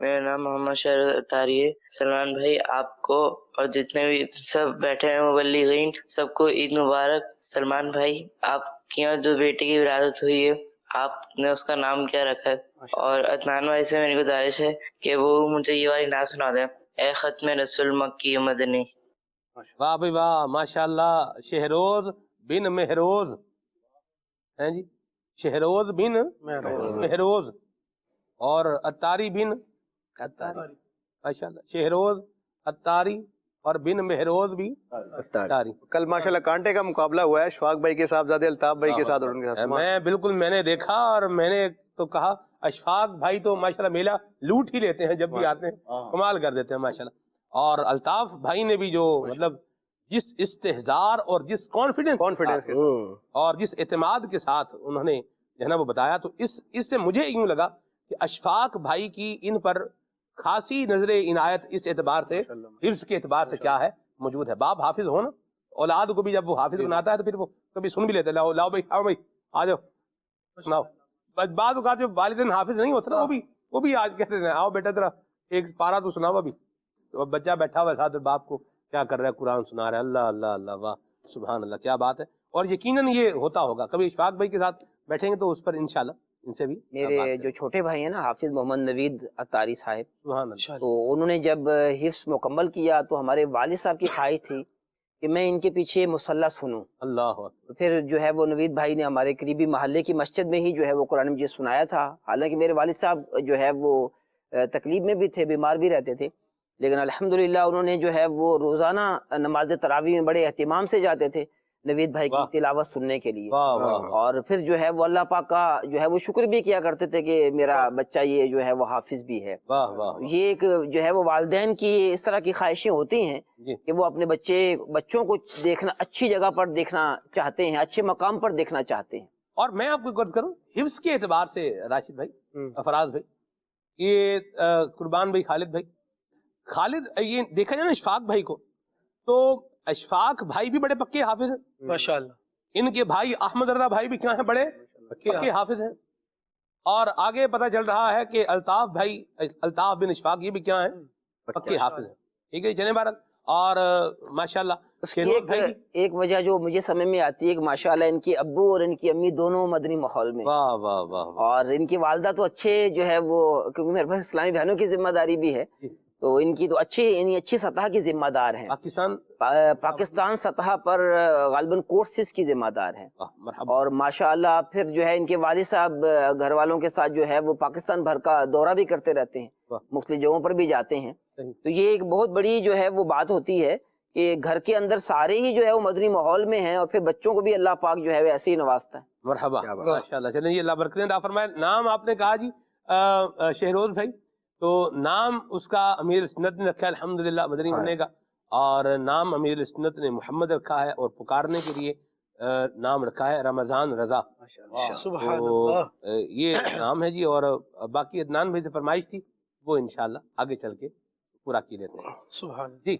میرا نام محمد شہر اتاری ہے. سلمان بھائی, آپ کو اور جتنے بھی سب بیٹھے ہیں مبلغین سب کو عید مبارک. سلمان بھائی, آپ کی یہاں جو بیٹے کی ولادت ہوئی ہے آپ نے اس کا نام کیا رکھا ہے؟ اور عدنان بھائی سے میری گزارش ہے کہ وہ مجھے یہ والی نعت سنا دیں, اے ختم رسول مکی مدنی. واہ بھائی واہ, ماشاءاللہ. شہروز بن مہروز ہیں جی, شہروز بن مہروز اور اتاری بن اتاری. ماشاءاللہ, شہروز اتاری اور بن مہروز بھی اتاری. کل ماشاءاللہ کانٹے کا مقابلہ ہوا ہے اشفاق بھائی کے صاحبزادے الطاف بھائی کے ساتھ اور ان کے ساتھ. میں بالکل میں نے دیکھا اور میں نے تو کہا اشفاق بھائی تو ماشاءاللہ میلہ لوٹ ہی لیتے ہیں, جب بھی آتے ہیں کمال کر دیتے ہیں ماشاءاللہ. اور الطاف بھائی نے بھی جو مطلب جس استحزار اور جس کانفیڈنس اور جس اعتماد کے ساتھ انہوں نے جو ہے نا وہ بتایا, تو اس سے مجھے یوں لگا کہ اشفاق بھائی کی ان پر خاصی نظر عنایت اس اعتبار سے, حفظ کے اعتبار سے کیا ہے موجود ہے. باپ حافظ ہو نا, اولاد کو بھی جب وہ حافظ بناتا ہے تو پھر وہ کبھی سن بھی لیتے, لاؤ بھائی, آؤ بھائی آ جاؤ سناؤ. بعض اوقات جو والدین حافظ نہیں ہوتے نا وہ بھی آج کہتے ہیں آؤ بیٹا ذرا ایک پارا تو سناؤ ابھی. تو بچہ بیٹھا ہوا ہے ساتھ, باپ کو کیا کر رہا ہے, قرآن سنا رہا ہے. اللہ اللہ اللہ, واہ سبحان اللہ, کیا بات ہے. اور یقیناً یہ ہوتا ہوگا, کبھی اشفاق بھائی کے ساتھ بیٹھیں گے تو اس پر انشاءاللہ ان سے بھی. میرے جو چھوٹے بھائی ہیں نا حافظ محمد نوید اتاری صاحب, سبحان اللہ, تو انہوں نے جب حفظ مکمل کیا تو ہمارے والد صاحب کی خواہش تھی کہ میں ان کے پیچھے مصلی سنوں. اللہ. پھر جو ہے وہ نوید بھائی نے ہمارے قریبی محلے کی مسجد میں ہی جو ہے وہ قرآن مجید سنایا تھا. حالانکہ میرے والد صاحب جو ہے وہ تکلیف میں بھی تھے, بیمار بھی رہتے تھے, لیکن الحمدللہ انہوں نے جو ہے وہ روزانہ نماز تراویح میں بڑے اہتمام سے جاتے تھے نوید بھائی کی تلاوت سننے کے لیے. اور پھر جو ہے وہ اللہ پاک کا جو ہے وہ شکر بھی کیا کرتے تھے کہ میرا بچہ یہ جو ہے وہ حافظ بھی ہے. یہ ایک جو ہے وہ والدین کی اس طرح کی خواہشیں ہوتی ہیں کہ وہ اپنے بچوں کو دیکھنا, اچھی جگہ پر دیکھنا چاہتے ہیں, اچھے مقام پر دیکھنا چاہتے ہیں. اور میں آپ کو عرض کروں حفظ کے اعتبار سے راشد بھائی, افراز بھائی, یہ قربان بھائی, خالد, یہ دیکھا جائے نا اشفاق بھائی کو, تو اشفاق بھائی بھی بڑے پکے حافظ ہیں ماشاءاللہ. ان کے بھائی احمد رضا بھائی بھی کیا ہیں, بڑے پکے حافظ ہیں. اور آگے پتہ چل رہا ہے کہ الطاف بھائی, الطاف بن اشفاق, یہ بھی کیا ہیں, پکے حافظ ہیں. ٹھیک ہے, چلیں بارک. اور ماشاءاللہ ایک وجہ جو مجھے سمجھ میں آتی ہے کہ ماشاءاللہ ان کے ابو اور ان کی امی دونوں مدنی ماحول میں, واہ واہ واہ, اور ان کی والدہ تو اچھے جو ہے وہ, کیونکہ میرے پاس اسلامی بہنوں کی ذمہ داری بھی ہے, تو ان کی تو اچھی سطح کی ذمہ دار ہیں. پاکستان سطح پر غالباً کورسز کی ذمہ دار ہیں. اور ماشاءاللہ پھر جو ہے ان کے والد صاحب گھر والوں کے ساتھ جو ہے وہ پاکستان بھر کا دورہ بھی کرتے رہتے ہیں, مختلف جگہوں پر بھی جاتے ہیں. تو یہ ایک بہت بڑی جو ہے وہ بات ہوتی ہے کہ گھر کے اندر سارے ہی جو ہے وہ مدنی ماحول میں ہیں, اور پھر بچوں کو بھی اللہ پاک جو ہے وہ ایسے ہی نوازتا ہے. مرحبا, ماشاءاللہ. چلیں یہ اللہ برکتیں عطا فرمائے. نام آپ نے کہا جی شہروز بھائی, تو نام اس کا امیر سنت نے رکھا ہے الحمدللہ مدنی ہونے کا, اور نام امیر سنت نے محمد رکھا ہے, اور پکارنے کے لیے نام رکھا ہے رمضان رضا. تو یہ نام ہے جی. اور باقی عدنان بھائی سے فرمائش تھی, وہ انشاءاللہ آگے چل کے پورا کی لیتے ہیں. سبحان جی.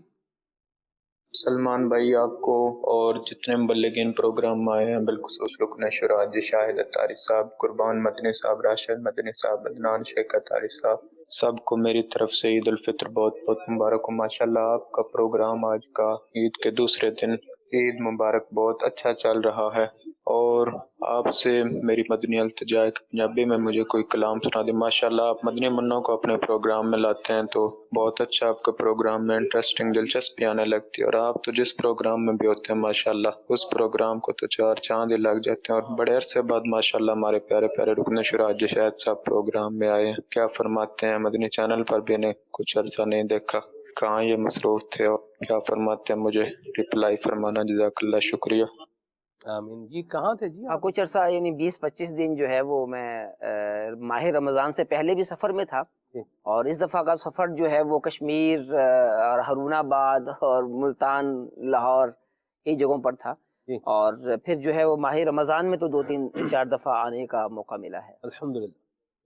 سلمان بھائی آپ کو اور جتنے مبلغین پروگرام میں آئے ہیں، بالخصوص رکن شورا حاجی شاہد اتاری صاحب، قربان مدنی صاحب، راشد مدنی صاحب، عدنان شیخ اتاری صاحب، سب کو میری طرف سے عید الفطر بہت بہت مبارک ہو۔ ماشاءاللہ آپ کا پروگرام آج کا عید کے دوسرے دن، عید مبارک، بہت اچھا چل رہا ہے، اور آپ سے میری مدنی التجا ہے کہ پنجابی میں مجھے کوئی کلام سنا دیں۔ ماشاءاللہ آپ مدنی منوں کو اپنے پروگرام میں لاتے ہیں تو بہت اچھا آپ کا پروگرام میں انٹرسٹنگ، دلچسپی آنے لگتی ہے، اور آپ تو جس پروگرام میں بھی ہوتے ہیں ماشاءاللہ اس پروگرام کو تو 4 چاند ہی لگ جاتے ہیں، اور بڑے عرصے بعد ماشاءاللہ ہمارے پیارے پیارے رکن شورا حاجی شاہد صاحب پروگرام میں آئے ہیں۔ کیا فرماتے ہیں؟ مدنی چینل پر بھی انہیں کچھ عرصہ نہیں دیکھا، کہاں یہ مصروف تھے، اور کیا فرماتے ہیں؟ مجھے رپلائی فرمانا، جزاک اللہ، شکریہ۔ آمین جی۔ کہاں تھے جی؟ کچھ عرصہ یعنی 20-25 دن جو ہے وہ میں ماہ رمضان سے پہلے بھی سفر میں تھا، اور اس دفعہ کا سفر جو ہے وہ کشمیر اور ہارون آباد اور ملتان، لاہور، یہ جگہوں پر تھا، اور پھر جو ہے وہ ماہ رمضان میں تو 2-3-4 دفعہ آنے کا موقع ملا ہے۔ الحمدللہ۔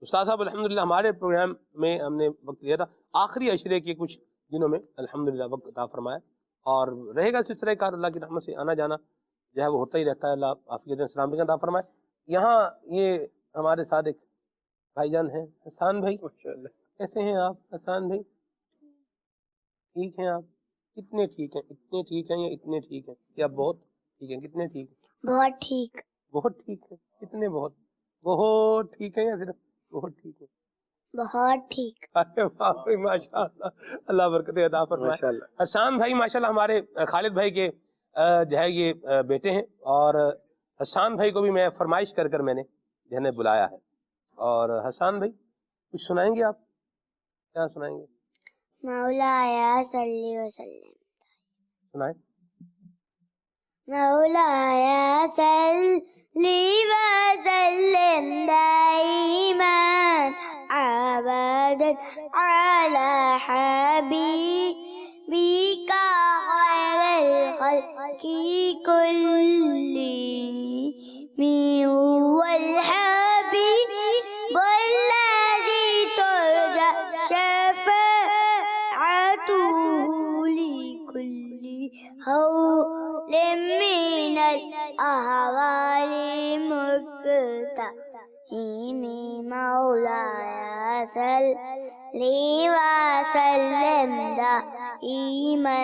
استاد صاحب الحمدللہ ہمارے پروگرام میں ہم نے وقت لیا تھا آخری عشرے کے کچھ دنوں میں، الحمدللہ وقت عطا فرمایا، اور رہے گا سلسلہ کار، اللہ کی رحمت سے آنا جانا جو ہے وہ ہوتا ہی رہتا ہے، اللہ عافیت السلام عطا فرمائے۔ یہاں یہ ہمارے ساتھ ایک بھائی جان ہیں، حسان بھائی، کیسے ہیں آپ حسان بھائی؟ ٹھیک ہیں آپ؟ کتنے ٹھیک ہیں؟ اتنے ٹھیک ہیں یا اتنے ٹھیک ہیں یا بہت ٹھیک ہیں؟ کتنے ٹھیک ہیں؟ بہت ٹھیک۔ بہت ٹھیک ہے؟ کتنے بہت؟ بہت ٹھیک ہیں یا صرف بہت ٹھیک ہے؟ بہت ٹھیک۔ ارے واہ ماشاء اللہ، اللہ برکت عطا فرمائے۔ حسان بھائی ماشاءاللہ ہمارے خالد بھائی کے جو ہے یہ بیٹے ہیں، اور حسان بھائی کو بھی میں فرمائش کر کر میں نے جو ہے بلایا ہے، اور حسان بھائی کچھ سنائیں گے آپ؟ کیا سنائیں گے؟ مولایا صلی وسلم، سنائیں۔ مولایا صلی وسلم دائما ابدا علی حبیبک خیر الخلق کلهم والحبیب والذی ترجى شفاعته لكل هول من الأهوال مقتحم مولاي صل وسلم دائما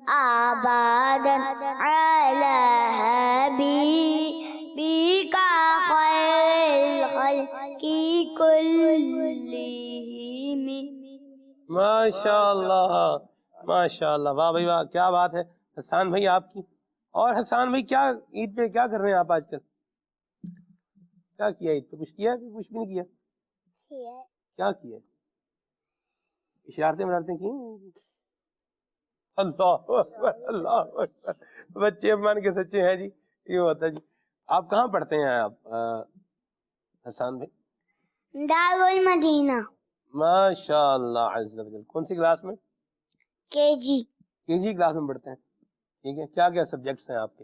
أبدا على حبيبك خير الخلق كلهم۔ ماشاء اللہ ماشاء اللہ، واہ بھائی واہ، کیا بات ہے حسان بھائی آپ کی۔ اور حسان بھائی کیا عید پہ کیا کر رہے ہیں آپ آج کل؟ کیا کیا عید پہ؟ کچھ کیا کہ کچھ بھی نہیں کیا؟ کیا کیا؟ اشارتیں مرارتیں کی؟ اللہ اکبر، اللہ اکبر، بچے مان کے سچے ہیں جی، یہ ہوتا ہے جی۔ آپ کہاں پڑھتے ہیں آپ حسان بھائی؟ دارالمدینہ۔ ماشاء اللہ عز و جل۔ کون سی کلاس میں؟ کے جی کلاس میں پڑھتے ہیں، ٹھیک ہے۔ کیا کیا سبجیکٹس ہیں آپ کے؟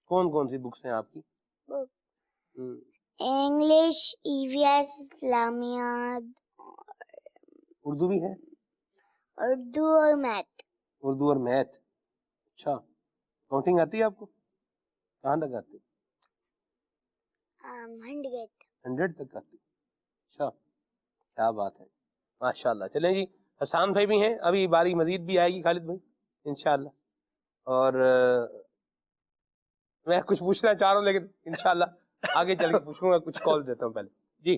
کون کون سی بکس ہیں آپ کی؟ انگلش، ای وی ایس، اسلامیات، اردو بھی ہے؟ اردو اور میتھ۔ اردو اور میتھ، اچھا۔ کاؤنٹنگ آتی ہے آپ کو؟ کہاں تک آتی ہے؟ 100 تک آتی ہے، اچھا، کیا بات ہے، ماشاءاللہ۔ چلیں جی، حسان بھائی بھی ہیں، ابھی باری مزید بھی آئے گی خالد بھائی انشاءاللہ، اور میں کچھ پوچھنا چاہ رہا ہوں لیکن انشاءاللہ آگے چل کے پوچھوں گا، کچھ کال دیتا ہوں پہلے جی۔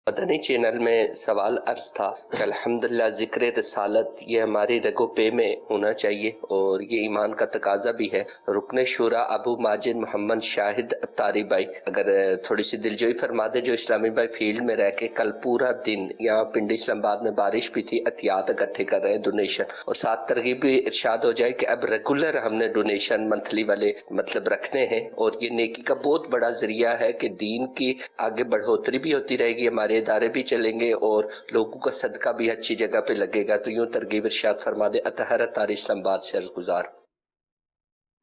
مدنی چینل میں سوال عرض تھا کہ الحمدللہ ذکر رسالت یہ ہماری رگو پے میں ہونا چاہیے، اور یہ ایمان کا تقاضا بھی ہے۔ رکن شورا ابو ماجد محمد شاہد اتاری بھائی اگر تھوڑی سی دلجوئی فرما دے، جو اسلامی بھائی فیلڈ میں رہ کے کل پورا دن یہاں پنڈی اسلام آباد میں بارش بھی تھی، عطیات اکٹھے کر رہے ہیں، ڈونیشن، اور ساتھ ترغیب بھی ارشاد ہو جائے کہ اب ریگولر ہم نے ڈونیشن منتھلی والے مطلب رکھنے ہیں، اور یہ نیکی کا بہت بڑا ذریعہ ہے کہ دین کی آگے بڑھوتری بھی ہوتی رہے گی، ہمارے ادارے بھی چلیں گے اور لوگوں کا صدقہ بھی اچھی جگہ پہ لگے گا۔ تو یوں ترغیب ارشاد فرما دے۔ اطہر اتاری اسلام آباد سے عرض گزار۔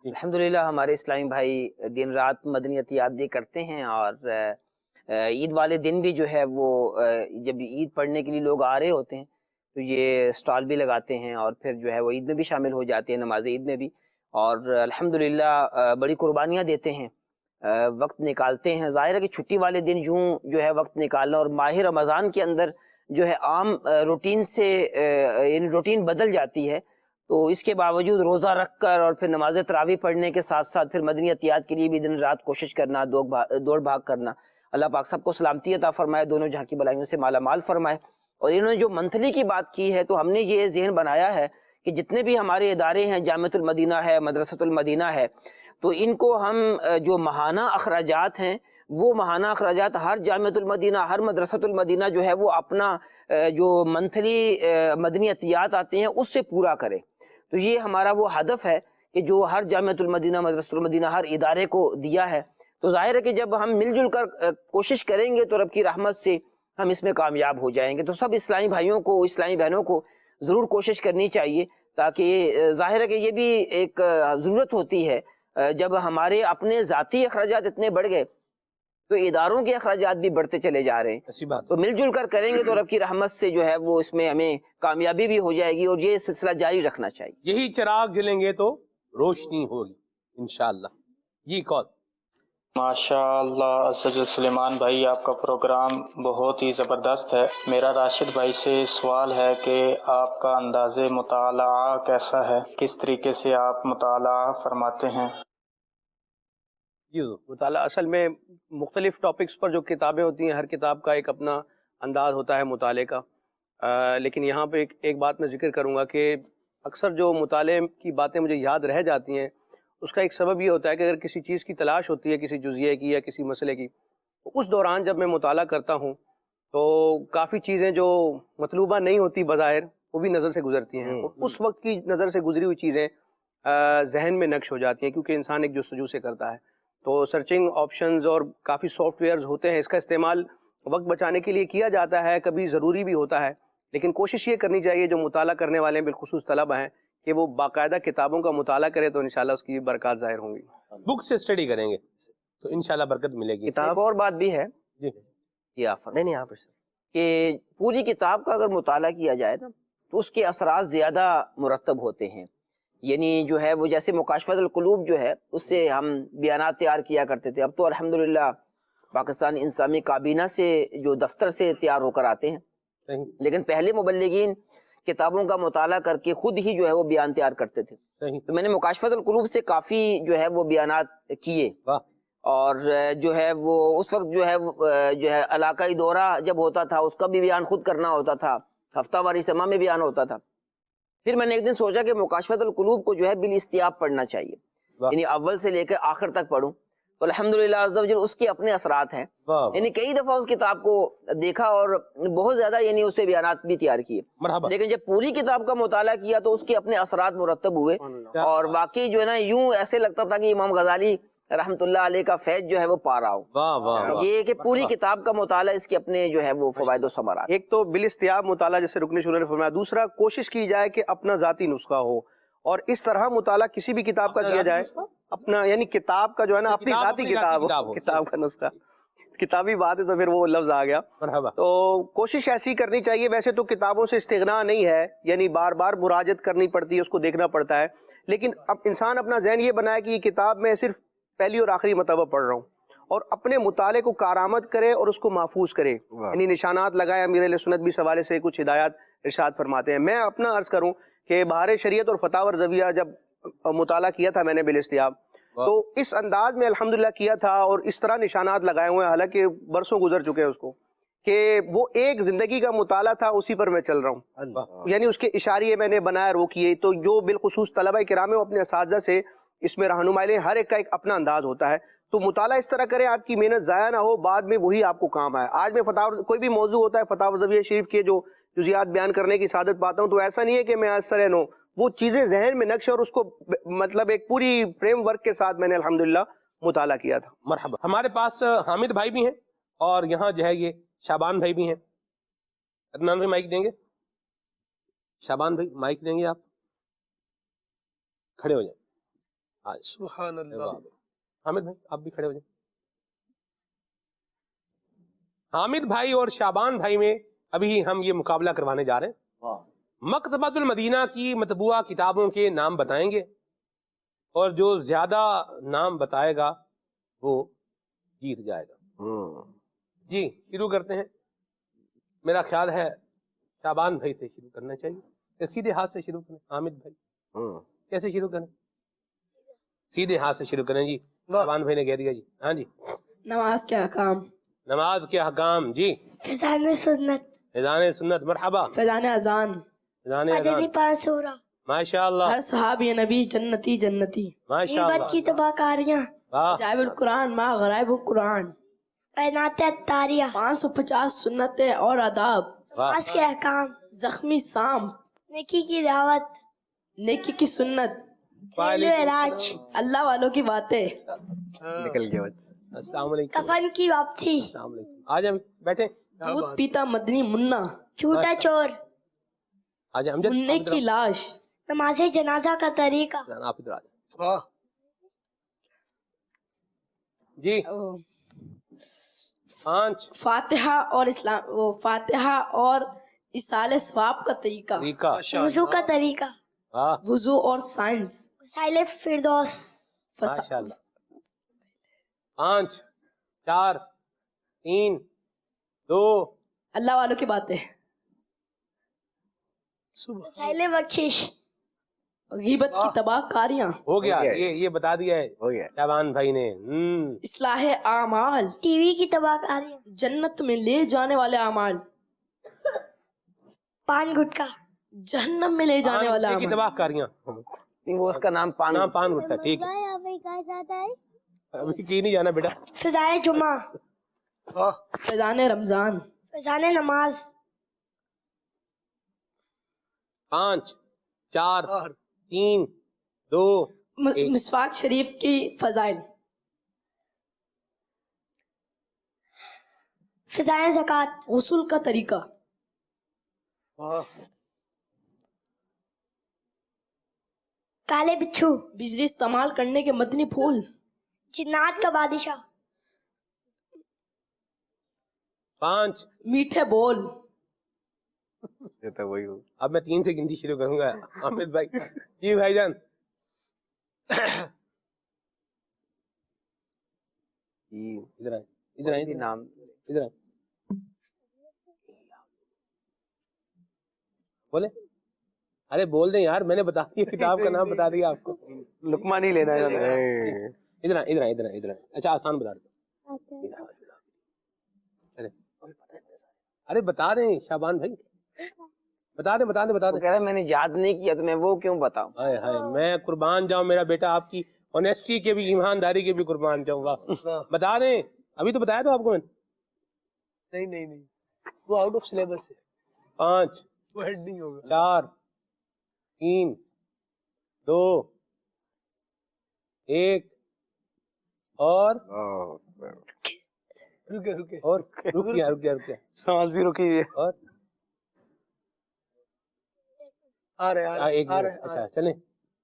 الحمدللہ ہمارے اسلامی بھائی دن رات مدنی عطیات بھی کرتے ہیں، اور عید والے دن بھی جو ہے وہ جب عید پڑھنے کے لیے لوگ آ رہے ہوتے ہیں تو یہ اسٹال بھی لگاتے ہیں اور پھر جو ہے وہ عید میں بھی شامل ہو جاتے ہیں، نماز عید میں بھی، اور الحمدللہ بڑی قربانیاں دیتے ہیں، وقت نکالتے ہیں۔ ظاہر ہے کہ چھٹی والے دن یوں جو ہے وقت نکالنا، اور ماہ رمضان کے اندر جو ہے عام روٹین سے روٹین بدل جاتی ہے، تو اس کے باوجود روزہ رکھ کر اور پھر نماز تراویح پڑھنے کے ساتھ ساتھ پھر مدنی عطیات کے لیے بھی دن رات کوشش کرنا، دوڑ بھاگ کرنا۔ اللہ پاک سب کو سلامتی عطا فرمائے، دونوں جہاں کی بلائیوں سے مالا مال فرمائے۔ اور انہوں نے جو منتھلی کی بات کی ہے تو ہم نے یہ ذہن بنایا ہے کہ جتنے بھی ہمارے ادارے ہیں، جامعۃ المدینہ ہے، مدرسۃ المدینہ ہے، تو ان کو ہم جو ماہانہ اخراجات ہیں وہ ماہانہ اخراجات ہر جامعۃ المدینہ، ہر مدرسۃ المدینہ جو ہے وہ اپنا جو منتھلی مدنی عطیات آتے ہیں اس سے پورا کرے۔ تو یہ ہمارا وہ ہدف ہے کہ جو ہر جامعۃ المدینہ، مدرسۃ المدینہ ہر ادارے کو دیا ہے۔ تو ظاہر ہے کہ جب ہم مل جل کر کوشش کریں گے تو رب کی رحمت سے ہم اس میں کامیاب ہو جائیں گے۔ تو سب اسلامی بھائیوں کو، اسلامی بہنوں کو ضرور کوشش کرنی چاہیے، تاکہ ظاہر ہے کہ یہ بھی ایک ضرورت ہوتی ہے، جب ہمارے اپنے ذاتی اخراجات اتنے بڑھ گئے تو اداروں کے اخراجات بھی بڑھتے چلے جا رہے ہیں۔ تو مل جل کر کریں گے تو رب کی رحمت سے جو ہے وہ اس میں ہمیں کامیابی بھی ہو جائے گی، اور یہ سلسلہ جاری رکھنا چاہیے۔ یہی چراغ جلیں گے تو روشنی ہوگی انشاءاللہ۔ یہ کون؟ ماشاء اللہ اسد سلیمان بھائی، آپ کا پروگرام بہت ہی زبردست ہے۔ میرا راشد بھائی سے سوال ہے کہ آپ کا انداز مطالعہ کیسا ہے، کس طریقے سے آپ مطالعہ فرماتے ہیں؟ مطالعہ اصل میں مختلف ٹاپکس پر جو کتابیں ہوتی ہیں، ہر کتاب کا ایک اپنا انداز ہوتا ہے مطالعے کا، لیکن یہاں پہ ایک بات میں ذکر کروں گا کہ اکثر جو مطالعے کی باتیں مجھے یاد رہ جاتی ہیں، اس کا ایک سبب یہ ہوتا ہے کہ اگر کسی چیز کی تلاش ہوتی ہے، کسی جزئیے کی یا کسی مسئلے کی، تو اس دوران جب میں مطالعہ کرتا ہوں تو کافی چیزیں جو مطلوبہ نہیں ہوتی بظاہر وہ بھی نظر سے گزرتی ہیں، اور اس وقت کی نظر سے گزری ہوئی چیزیں ذہن میں نقش ہو جاتی ہیں، کیونکہ انسان ایک جستجو سے کرتا ہے۔ تو سرچنگ آپشنز اور کافی سافٹ ویئرز ہوتے ہیں، اس کا استعمال وقت بچانے کے لیے کیا جاتا ہے، کبھی ضروری بھی ہوتا ہے، لیکن کوشش یہ کرنی چاہیے جو مطالعہ کرنے والے ہیں، بالخصوص طلبہ ہیں، کہ وہ باقاعدہ کتابوں کا مطالعہ کرے تو انشاءاللہ اس کی برکات ظاہر ہوں گی۔ بک سے اسٹڈی کریں گے تو انشاءاللہ برکت ملے گی۔ ایک اور بات بھی ہے کہ پوری کتاب کا اگر مطالعہ کیا جائے نا تو اس کے اثرات زیادہ مرتب ہوتے ہیں، یعنی جو ہے وہ جیسے مکاشفۃ القلوب جو ہے اس سے ہم بیانات تیار کیا کرتے تھے، اب تو الحمدللہ پاکستان اسلامی کابینہ سے جو دفتر سے تیار ہو کر آتے ہیں، لیکن پہلے مبلغین کتابوں کا مطالعہ کر کے خود ہی جو ہے وہ بیان تیار کرتے تھے۔ تو میں نے مکاشفۃ القلوب سے کافی جو ہے وہ بیانات کیے، اور جو ہے وہ اس وقت جو ہے علاقائی دورہ جب ہوتا تھا اس کا بھی بیان خود کرنا ہوتا تھا، ہفتہ واری سما میں بیان ہوتا تھا۔ پھر میں نے ایک دن سوچا کہ مکاشفۃ القلوب کو جو ہے بالاستیاب پڑھنا چاہیے، یعنی اول سے لے کر آخر تک پڑھوں، تو الحمدللہ عز و جل اس کے اپنے اثرات ہیں، یعنی کئی دفعہ اس کتاب کو دیکھا اور بہت زیادہ یعنی اس سے بیانات بھی تیار کیے، لیکن جب پوری کتاب کا مطالعہ کیا تو اس کے اپنے اثرات مرتب ہوئے، اور واقعی جو ہے نا یوں ایسے لگتا تھا کہ امام غزالی رحمۃ اللہ علیہ کا فیض جو ہے وہ پا رہا ہو۔ یہ کہ پوری کتاب کا مطالعہ اس کے اپنے جو ہے وہ فوائد و ثمرات۔ ایک تو بالاستیاب مطالعہ جیسے رکن شورا نے فرمایا، دوسرا کوشش کی جائے کہ اپنا ذاتی نسخہ ہو، اور اس طرح مطالعہ کسی بھی کتاب کا کیا جائے اپنا، یعنی کتاب کا جو ہے نا اپنی ذاتی کتاب ہو، کتاب کا نسخہ، کتابی بات ہے تو پھر وہ لفظ آ گیا۔ تو کوشش ایسی کرنی چاہیے، ویسے تو کتابوں سے استغنا نہیں ہے، یعنی بار بار مراجعت کرنی پڑتی ہے، اس کو دیکھنا پڑتا ہے، لیکن اب انسان اپنا ذہن یہ بنائے کہ یہ کتاب میں صرف پہلی اور آخری مرتبہ پڑھ رہا ہوں، اور اپنے مطالعے کو کارآمد کرے اور اس کو محفوظ کرے، یعنی نشانات لگائے۔ امیر اہل سنت بھی اس حوالے سے کچھ ہدایات ارشاد فرماتے ہیں۔ میں اپنا عرض کروں کہ بہار شریعت اور فتاوی رضویہ جب مطالعہ کیا تھا میں نے بالاستیاب، تو اس انداز میں الحمدللہ کیا تھا، اور اس طرح نشانات لگائے ہوئے ہیں، حالانکہ برسوں گزر چکے ہیں اس کو، کہ وہ ایک زندگی کا مطالعہ تھا، اسی پر میں چل رہا ہوں، یعنی اس کے اشاریے میں نے بنائے روکیے۔ تو جو بالخصوص طلبہ کرام اپنے اساتذہ سے اس میں رہنمائی لیں، ہر ایک کا ایک اپنا انداز ہوتا ہے، تو مطالعہ اس طرح کریں آپ کی محنت ضائع نہ ہو، بعد میں وہی آپ کو کام آئے۔ آج میں کوئی بھی موضوع ہوتا ہے فتاوی رضویہ شریف کے جو جزیات بیان کرنے کی سعادت پاتا ہوں، تو ایسا نہیں ہے کہ میں آج سرے نو، وہ چیزیں ذہن میں نقش، اور اس کو مطلب ایک پوری فریم ورک کے ساتھ میں نے الحمدللہ مطالعہ کیا تھا۔ مرحبا۔ ہمارے پاس حامد بھائی بھی ہیں، اور یہاں جو ہے یہ شعبان بھائی بھی ہیں۔ عدنان بھائی مائک دیں گے؟ شعبان بھائی مائک دیں گے؟ آپ کھڑے ہو جائیں۔ سبحان اللہ۔ حامد بھائی آپ بھی کھڑے ہو جائیں۔ حامد بھائی اور شعبان بھائی میں ابھی ہم یہ مقابلہ کروانے جا رہے ہیں. مکتبۃ المدینہ کی مطبوعہ کتابوں کے نام بتائیں گے اور جو زیادہ نام بتائے گا وہ جیت جائے گا. جی شروع کرتے ہیں. میرا خیال ہے شعبان بھائی سے شروع کرنا چاہیے یا سیدھے ہاتھ سے شروع کریں؟ حامد بھائی کیسے شروع کریں؟ سیدھے ہاتھ سے شروع کریں. جی شعبان بھائی نے کہہ دیا. جی ہاں جی. نماز کے احکام. نماز کے احکام. جی فضان سنت. فضان سنت. مرحبا. فضان اذان. فضان اذان. مدنی پاسورا. ماشاء اللہ. ہر صحابی نبی جنتی جنتی. ماشاء غیبت اللہ. کی تباہ کاریاں. عجائب القرآن ما غرائب القرآن. بینات اتاریہ. 550 سنتیں اور آداب. نماز کے احکام. زخمی سام. نیکی کی دعوت. نیکی کی سنت. گھریلو علاج. اللہ والوں کی باتیں. نکل گیا بچہ. السلام علیکم. کفن کی واپسی. السلام علیکم. آ جائیں بیٹھے. دودھ پیتا مدنی منا. جھوٹا چور. آ جائیں امجد. مننے کی لاش. نماز جنازہ کا طریقہ. آپ ادھر آ جائیں. جی 5. فاتحہ اور اسلام فاتحہ اور اصال ثواب کا طریقہ. وضو کا طریقہ. وضو اور سائنس. وسائل فردوس. ماشاء اللہ. 5 4 3 2. اللہ والوں کی باتیں. وسائل بخشش. غیبت کی تباہ کاریاں. ہو گیا. یہ بتا دیا ہے ہو گیا شعبان بھائی نے. اصلاح اعمال. ٹی وی کی تباہ کاریاں. جنت میں لے جانے والے اعمال. پان گٹکا. جہنم میں لے جانے والا کی اعمال. تباہ کاریاں. وہ اس کا نام پان. نام پان گٹکا. ٹھیک ہے. ابھی کی نہیں جانا بیٹا. فضائے جمعہ. فضان رمضان. فضان نماز. 5 4 3 2 مسواک شریف کی فضائل. فضائے زکوٰۃ. غسل کا طریقہ. کالے بچھو. بجلی استعمال کرنے کے مدنی پھول. جنات کا بادشاہ. 5. میٹھے بول. وہی ہو. اب میں 3 سے گنتی شروع کروں گا. حامد بھائی. جی بھائی جان. ادھر آئیں. ادھر آئیں. نام ادھر آئیں. بولے. ارے بول دیں یار. میں نے بتا دیا کتاب کا نام بتا دیا آپ کو. لقمہ نہیں لینا ہے. ادھر آئیں. ادھر آئیں. ادھر آئیں. ادھر آئیں. اچھا آسان بتا دیں. ارے بتا دیں شعبان بھائی. بتا دیں بتا دیں بتا دیں. کہہ رہا میں نے یاد نہیں کیا تو میں وہ کیوں بتاؤں. ہائے ہائے میں قربان جاؤں. میرا بیٹا آپ کی آنیسٹی کے بھی ایمانداری کے بھی قربان جاؤں گا. بتا دیں. ابھی تو بتایا تو آپ کو میں نے. نہیں وہ آؤٹ آف سلیبس ہے. 5 وہ ہیڈ نہیں ہوگا. 4 3 2 1 اور رکے اور رک گیا. سانس بھی رکی ہے. اور آ رہے ایک منٹ. اچھا چلیں.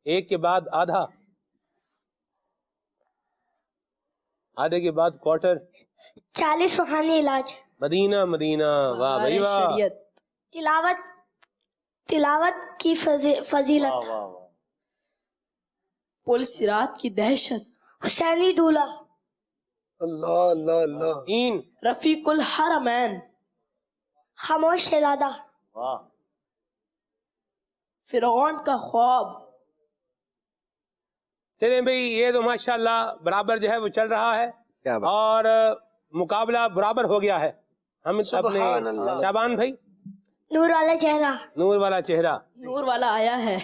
1 کے بعد آدھا. آدھے کے بعد کوارٹر. 40 روحانی علاج. مدینہ مدینہ. واہ بھائی واہ. شریعت. تلاوت کی فضیلت. پل صراط کی دہشت. حسینی دولہ. اللہ اللہ اللہ. 3 رفیق الحرمین. خاموش شہزادہ. فرعون کا خواب. چلیں بھئی یہ تو ماشاءاللہ برابر جو ہے وہ چل رہا ہے اور مقابلہ برابر ہو گیا ہے. ہم اپنے شعبان بھائی. نور والا چہرہ. نور والا چہرہ. نور والا آیا ہے.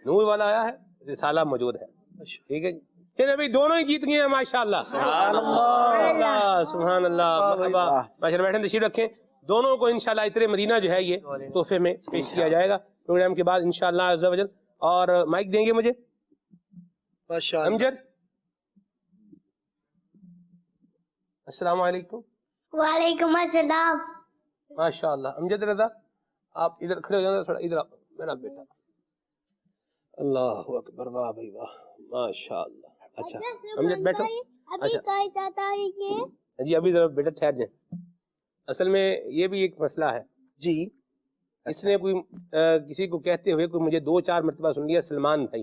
نور والا آیا ہے. رسالہ موجود ہے. ٹھیک ہے. چلیں بھئی دونوں ہی جیت گئے ہیں ماشاءاللہ. سبحان اللہ سبحان اللہ. ماشاءاللہ بیٹھیں تشریف رکھیں. دونوں کو انشاءاللہ عطر مدینہ جو ہے یہ تحفے میں پیش کیا جائے گا پروگرام کے بعد انشاءاللہ عز و جل. اور مائک دیں گے مجھے امجد. السلام علیکم. وعلیکم السلام. ماشاءاللہ. امجد رضا آپ ادھر کھڑے ہو جائیں. تھوڑا ادھر آپ. میرا بیٹا. اللہ اکبر. واہ بھائی واہ ماشاءاللہ. اچھا امجد بیٹھو. اچھا جی ابھی ذرا بیٹا ٹھہر جائیں. اصل میں یہ بھی ایک مسئلہ ہے جی. اس نے کوئی کسی کو کہتے ہوئے کوئی مجھے 2-4 مرتبہ سن لیا سلمان بھائی.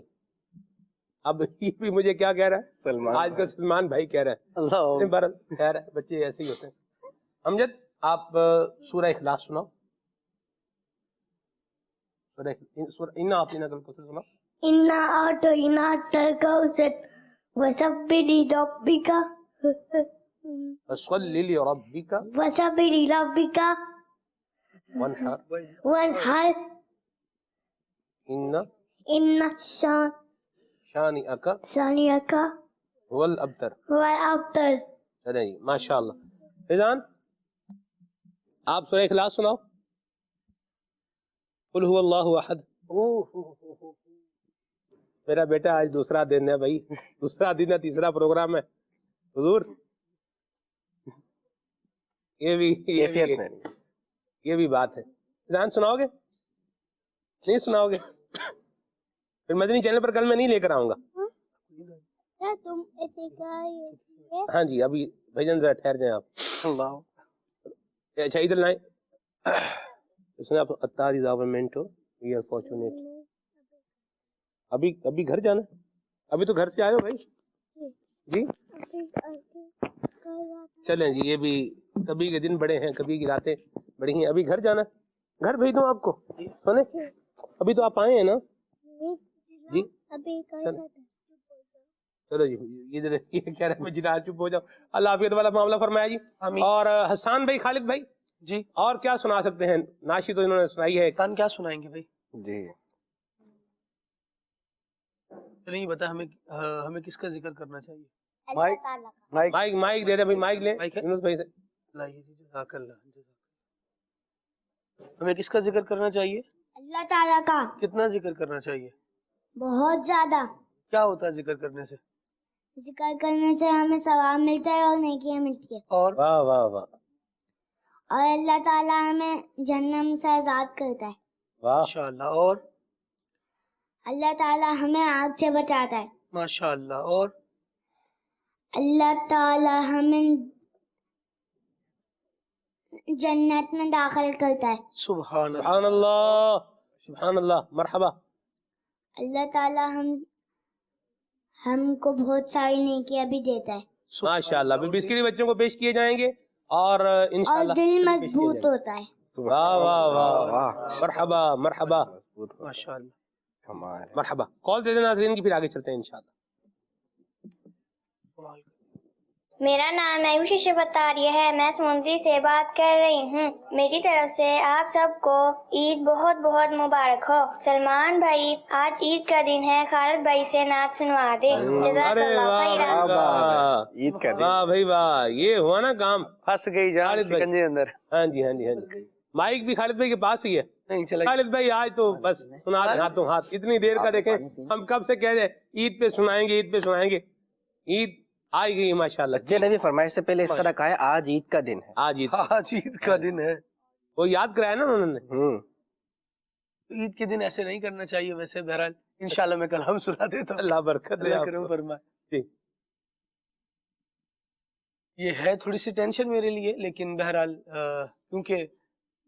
اب یہ بھی مجھے کیا کہہ رہا ہے سلمان آج کل سلمان بھائی کہہ رہا ہے. اللہ خیر ہے, بچے ایسے ہی ہوتے ہیں. امجد آپ سورہ اخلاص سناؤ. انا اعطیناک الکوثر سناؤ. انا اعطیناک الکوثر وصبر لربک فصلی لربک وصبر لربک وانحر ان شانئک شانئک هو الابتر. والابتر. چلیں جی ماشاء اللہ. فیضان آپ سورہ اخلاص سناؤ. قل هو اللہ احد. میرا بیٹا آج دوسرا دن ہے بھائی, دوسرا دن ہے, تیسرا پروگرام ہے حضور. یہ بھی بات ہے. فیضان سناؤ گے نہیں سناؤ گے پھر مدنی چینل پر کل میں نہیں لے کر آؤں گا. تم ایسے ہاں جی ابھی بھجن ذرا ٹھہر جائیں آپ. اللہ. اچھا ادھر لائیں. اس نے آپ اتاری گورنمنٹ وی آر فارچونیٹ. ابھی گھر جانا, ابھی تو گھر سے آئے ہو بھائی جی. چلیں جی, یہ بھی کبھی کے دن بڑے ہیں, کبھی کی راتیں بڑی ہیں. ابھی گھر جانا, گھر بھیج دوں آپ کو سونے. ابھی تو آپ آئے ہیں نا جی. چلو جی ادھر یہ کہہ رہے ہیں جناب چپ ہو جاؤ. اللہ عافیت والا معاملہ فرمایا جی. اور حسان بھائی, خالد بھائی جی, اور کیا سنا سکتے ہیں؟ ناشی تو انہوں نے سنائی ہے. حسان کیا سنائیں گے بھائی؟ جی نہیں بتا ہمیں کس کا ذکر کرنا چاہیے؟ مائک دے دے بھائی, مائک لیں یونس بھائی سے. جزاک اللہ. ہمیں کس کا ذکر کرنا چاہیے؟ اللہ تعالیٰ کا. کتنا ذکر کرنا چاہیے؟ بہت زیادہ. کیا ہوتا ہے ذکر کرنے سے؟ ذکر کرنے سے ہمیں ثواب ملتا ہے اور نیکیاں ملتی ہے. اور واہ واہ واہ. اور اللہ تعالیٰ ہمیں جہنم سے آزاد کرتا ہے. واہ ماشاءاللہ. اور اللہ تعالیٰ ہمیں آگ سے بچاتا ہے. ماشاءاللہ. اور اللہ تعالیٰ ہمیں جنت میں داخل کرتا ہے. سبحان اللہ سبحان اللہ. مرحبا. اللہ تعالیٰ ہم کو بہت ساری نیکیاں بھی دیتا ہے. ماشاءاللہ. بسکٹ بچوں کو پیش کیے جائیں گے اور انشاءاللہ اور دل مضبوط ہوتا ہے. واہ واہ واہ. مرحبا مرحبا ماشاءاللہ. مرحبا. کال دے دیں ناظرین کی, پھر آگے چلتے ہیں انشاءاللہ. میرا نام آیوشی شبتاریہ ہے. میں سمندری سے بات کر رہی ہوں. میری طرف سے آپ سب کو عید بہت بہت مبارک ہو. سلمان بھائی آج عید کا دن ہے, خالد بھائی سے نعت سنوا دیں. جزاک اللہ خیرا. عید کا دن. واہ بھائی واہ, یہ ہوا نا کام. پھنس گئی جان شکنجے اندر. ہاں جی ہاں جی ہاں جی. مائک بھی خالد بھائی کے پاس ہی ہے. خالد بھائی آج تو بس سنا دیں ہاتھوں ہاتھ. اتنی دیر کا دیکھیں ہم کب سے کہہ رہے ہیں عید پہ سنائیں گے, عید پہ سنائیں گے. عید آئی گئی ماشاءاللہ. بچے نے بھی فرمائش سے پہلے اس طرح کہا ہے آج عید کا دن ہے. آج عید کا دن ہے. وہ یاد کرایا نا انہوں نے. عید کے دن ایسے نہیں کرنا چاہیے. ویسے بہرحال انشاءاللہ میں کلام سنا دیتا ہوں. اللہ برکت دے. اللہ کرم فرمائے. یہ ہے تھوڑی سی ٹینشن میرے لیے, لیکن بہرحال کیونکہ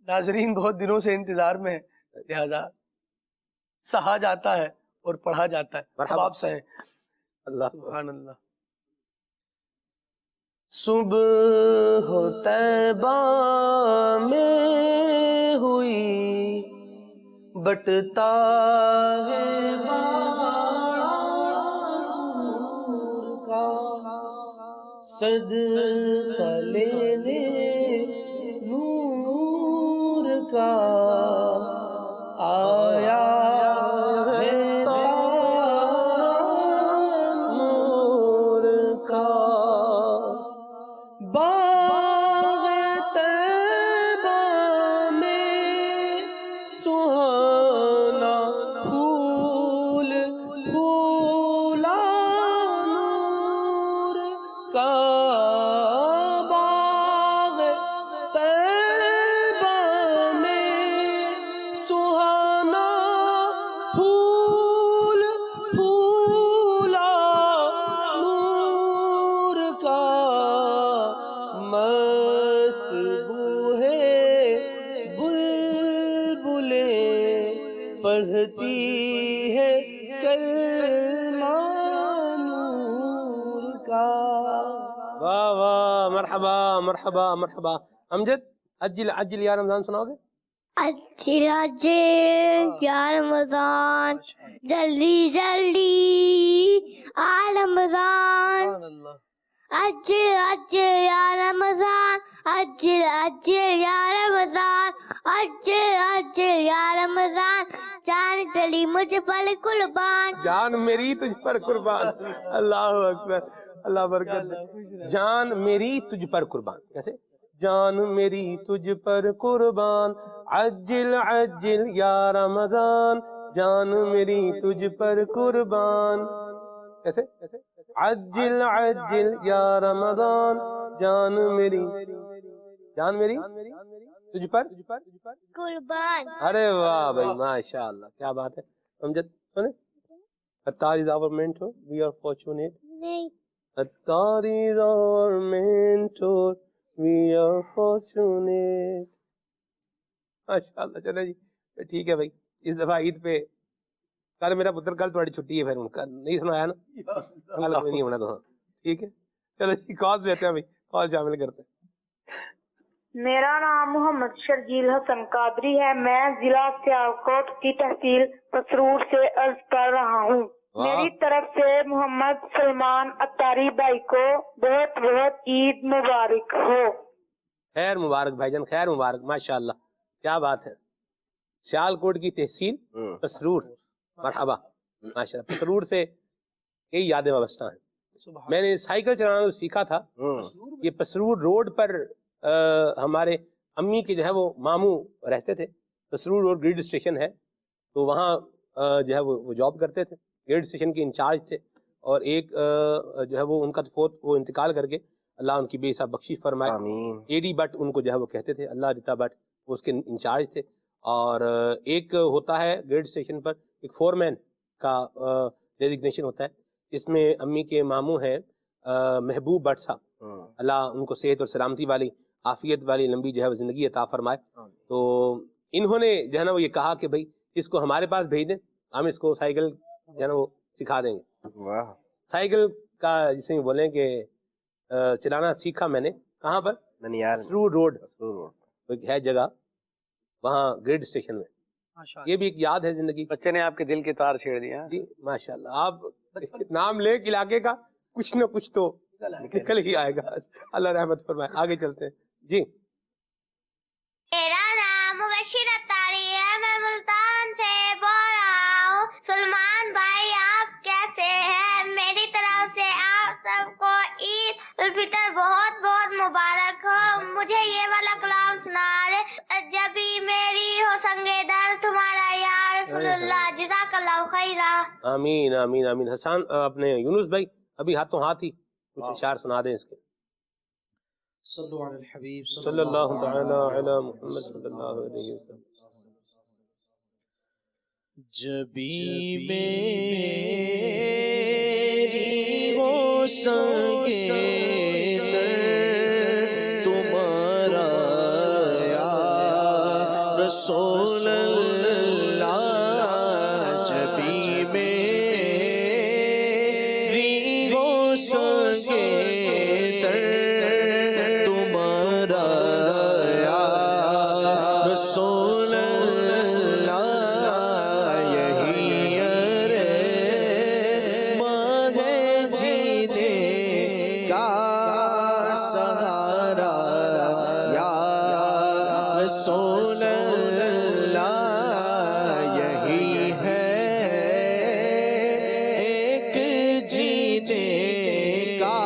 ناظرین بہت دنوں سے انتظار میں ہے, لہذا سہا جاتا ہے اور پڑھا جاتا ہے. آپ سہیں. اللہ سبحان اللہ. صبح طیبہ میں ہوئی بٹتا ہے باڑا نور کا, صدقہ لینے نور کا آیا ہے نور کا. باغ طیبہ میں سہانا پھول پھولا نور کا. باغ طیبہ میں سہانا پھول پھولا نور کا. مست بو پڑھتی ہے کلمہ نور کا. واہ واہ، مرحبا مرحبا مرحبا. امجد عجل عجل یا رمضان سناؤ گے؟ عجل عجل یا رمضان، جلدی جلدی آ رمضان. عجل عجل یا رمضان، عجل عجل یا رمضان، عجل عجل یا رمضان، جان ڈلی مجھ پر قربان. جان میری تجھ پر قربان. اللہ اکبر، اللہ برکت دے. جان میری تجھ پر قربان. کیسے؟ جان میری تجھ پر قربان، عجل عجل یا رمضان، جان میری تجھ پر قربان. کیسے؟ عجل عجل یا رمضان، جان میری تجھ پر قربان. ارے واہ بھائی، ماشاء اللہ، کیا بات ہے. امجد سنے Attar is our mentor, we are fortunate. نہیں Attar is our mentor, we are fortunate. ماشاء اللہ. چلے جی ٹھیک ہے بھائی. اس دفعہ عید پہ کل میرا پتر، کل تھوڑی چھٹی ہے، پھر ان کا نہیں سنایا نا، کل کوئی نہیں ہونا تو. ہاں ٹھیک ہے. چلو جی کال لیتے ہیں بھائی، کال شامل کرتے ہیں. میرا نام محمد شرجیل حسن قادری ہے. میں ضلع سیالکوٹ کی تحصیل پسرور سے عرض کر رہا ہوں. میری طرف سے محمد سلمان اتاری بھائی کو بہت بہت عید مبارک ہو. خیر مبارک بھائی جان، خیر مبارک. ماشاء اللہ، کیا بات ہے. سیالکوٹ کی تحصیل پسرور، مرحبا. ماشاء اللہ، پسرور سے کئی یادیں وابستہ ہیں. میں نے سائیکل چلانا سیکھا تھا، یہ پسرور روڈ پر ہمارے امی کے جو ہے وہ ماموں رہتے تھے. پسرور روڈ گریڈ اسٹیشن ہے، تو وہاں جو ہے وہ جاب کرتے تھے، گریڈ اسٹیشن کے انچارج تھے. اور ایک جو ہے وہ ان کا وہ انتقال کر کے اللہ ان کی بے حساب بخشش فرمائے. اے ڈی بٹ ان کو جو ہے وہ کہتے تھے، اللہ رتا بٹ، وہ اس کے انچارج تھے. اور ایک ہوتا ہے گریڈ اسٹیشن پر ایک فور مین کا ڈیزگنیشن ہوتا ہے. اس میں امی کے ماموں ہیں محبوب بٹ صاحب، اللہ ان کو صحت اور سلامتی والی، عافیت والی لمبی جو ہے وہ زندگی عطا فرمائے. تو انہوں نے جو ہے نا وہ یہ کہا کہ بھائی اس کو ہمارے پاس بھیج دیں، ہم اس کو سائیکل جو ہے نا وہ سکھا دیں گے. سائیکل کا جسے بولیں کہ چلانا سیکھا میں نے. کہاں پر؟ پسرور روڈ ہے جگہ، وہاں گریڈ اسٹیشن میں. یہ بھی ایک یاد ہے زندگی. بچے نے آپ کے دل کے تار چھیڑ دیا. جی ماشاء اللہ، آپ نام لے کے علاقے کا کچھ نہ کچھ تو نکل ہی آئے گا. اللہ رحمت فرمائے. آگے چلتے ہیں جی. میرا نام مبشر اتاری ہے، میں ملتان سے بول رہا ہوں. سلمان بھائی آپ کیسے ہیں؟ میری طرف سے آپ سب کو عید الفطر بہت بہت مبارک ہو. مجھے یہ والا کلام سنا رہے، جبھی میری ہو سنگے در تمہارا یا رسول اللہ، جزاک اللہ خیرہ. آمین آمین آمین. حسان اپنے یونس بھائی ابھی ہاتھوں ہاتھ ہی کچھ اشعار سنا دیں اس کے. صلو علی الحبیب صلی اللہ تعالی علی محمد صلی اللہ علیہ وسلم. جبھی میری ہو سنگے در تمہارا یا رسول اللہ، جبھی میری ہو سنگے در تمہارا یا رسول اللہ، یہی ارمان ہے جینے کا سہارا یا رسول اللہ، یہی ہے ایک جینے کا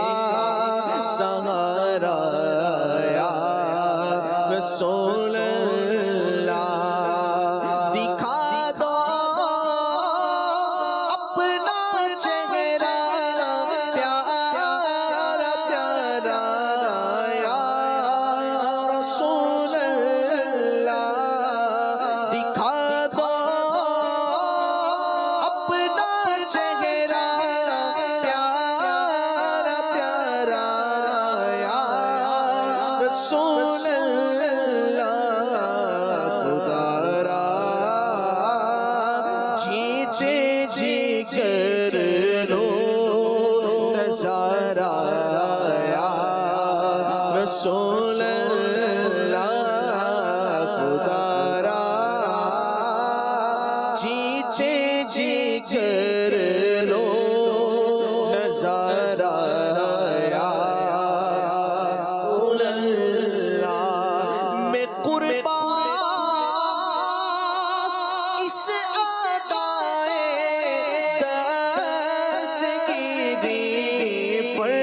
سہارا رسول اللہ خدا را چیچے جگر لو نظارہ یا رسول اللہ میں قربان اس ادائے دستگیری پر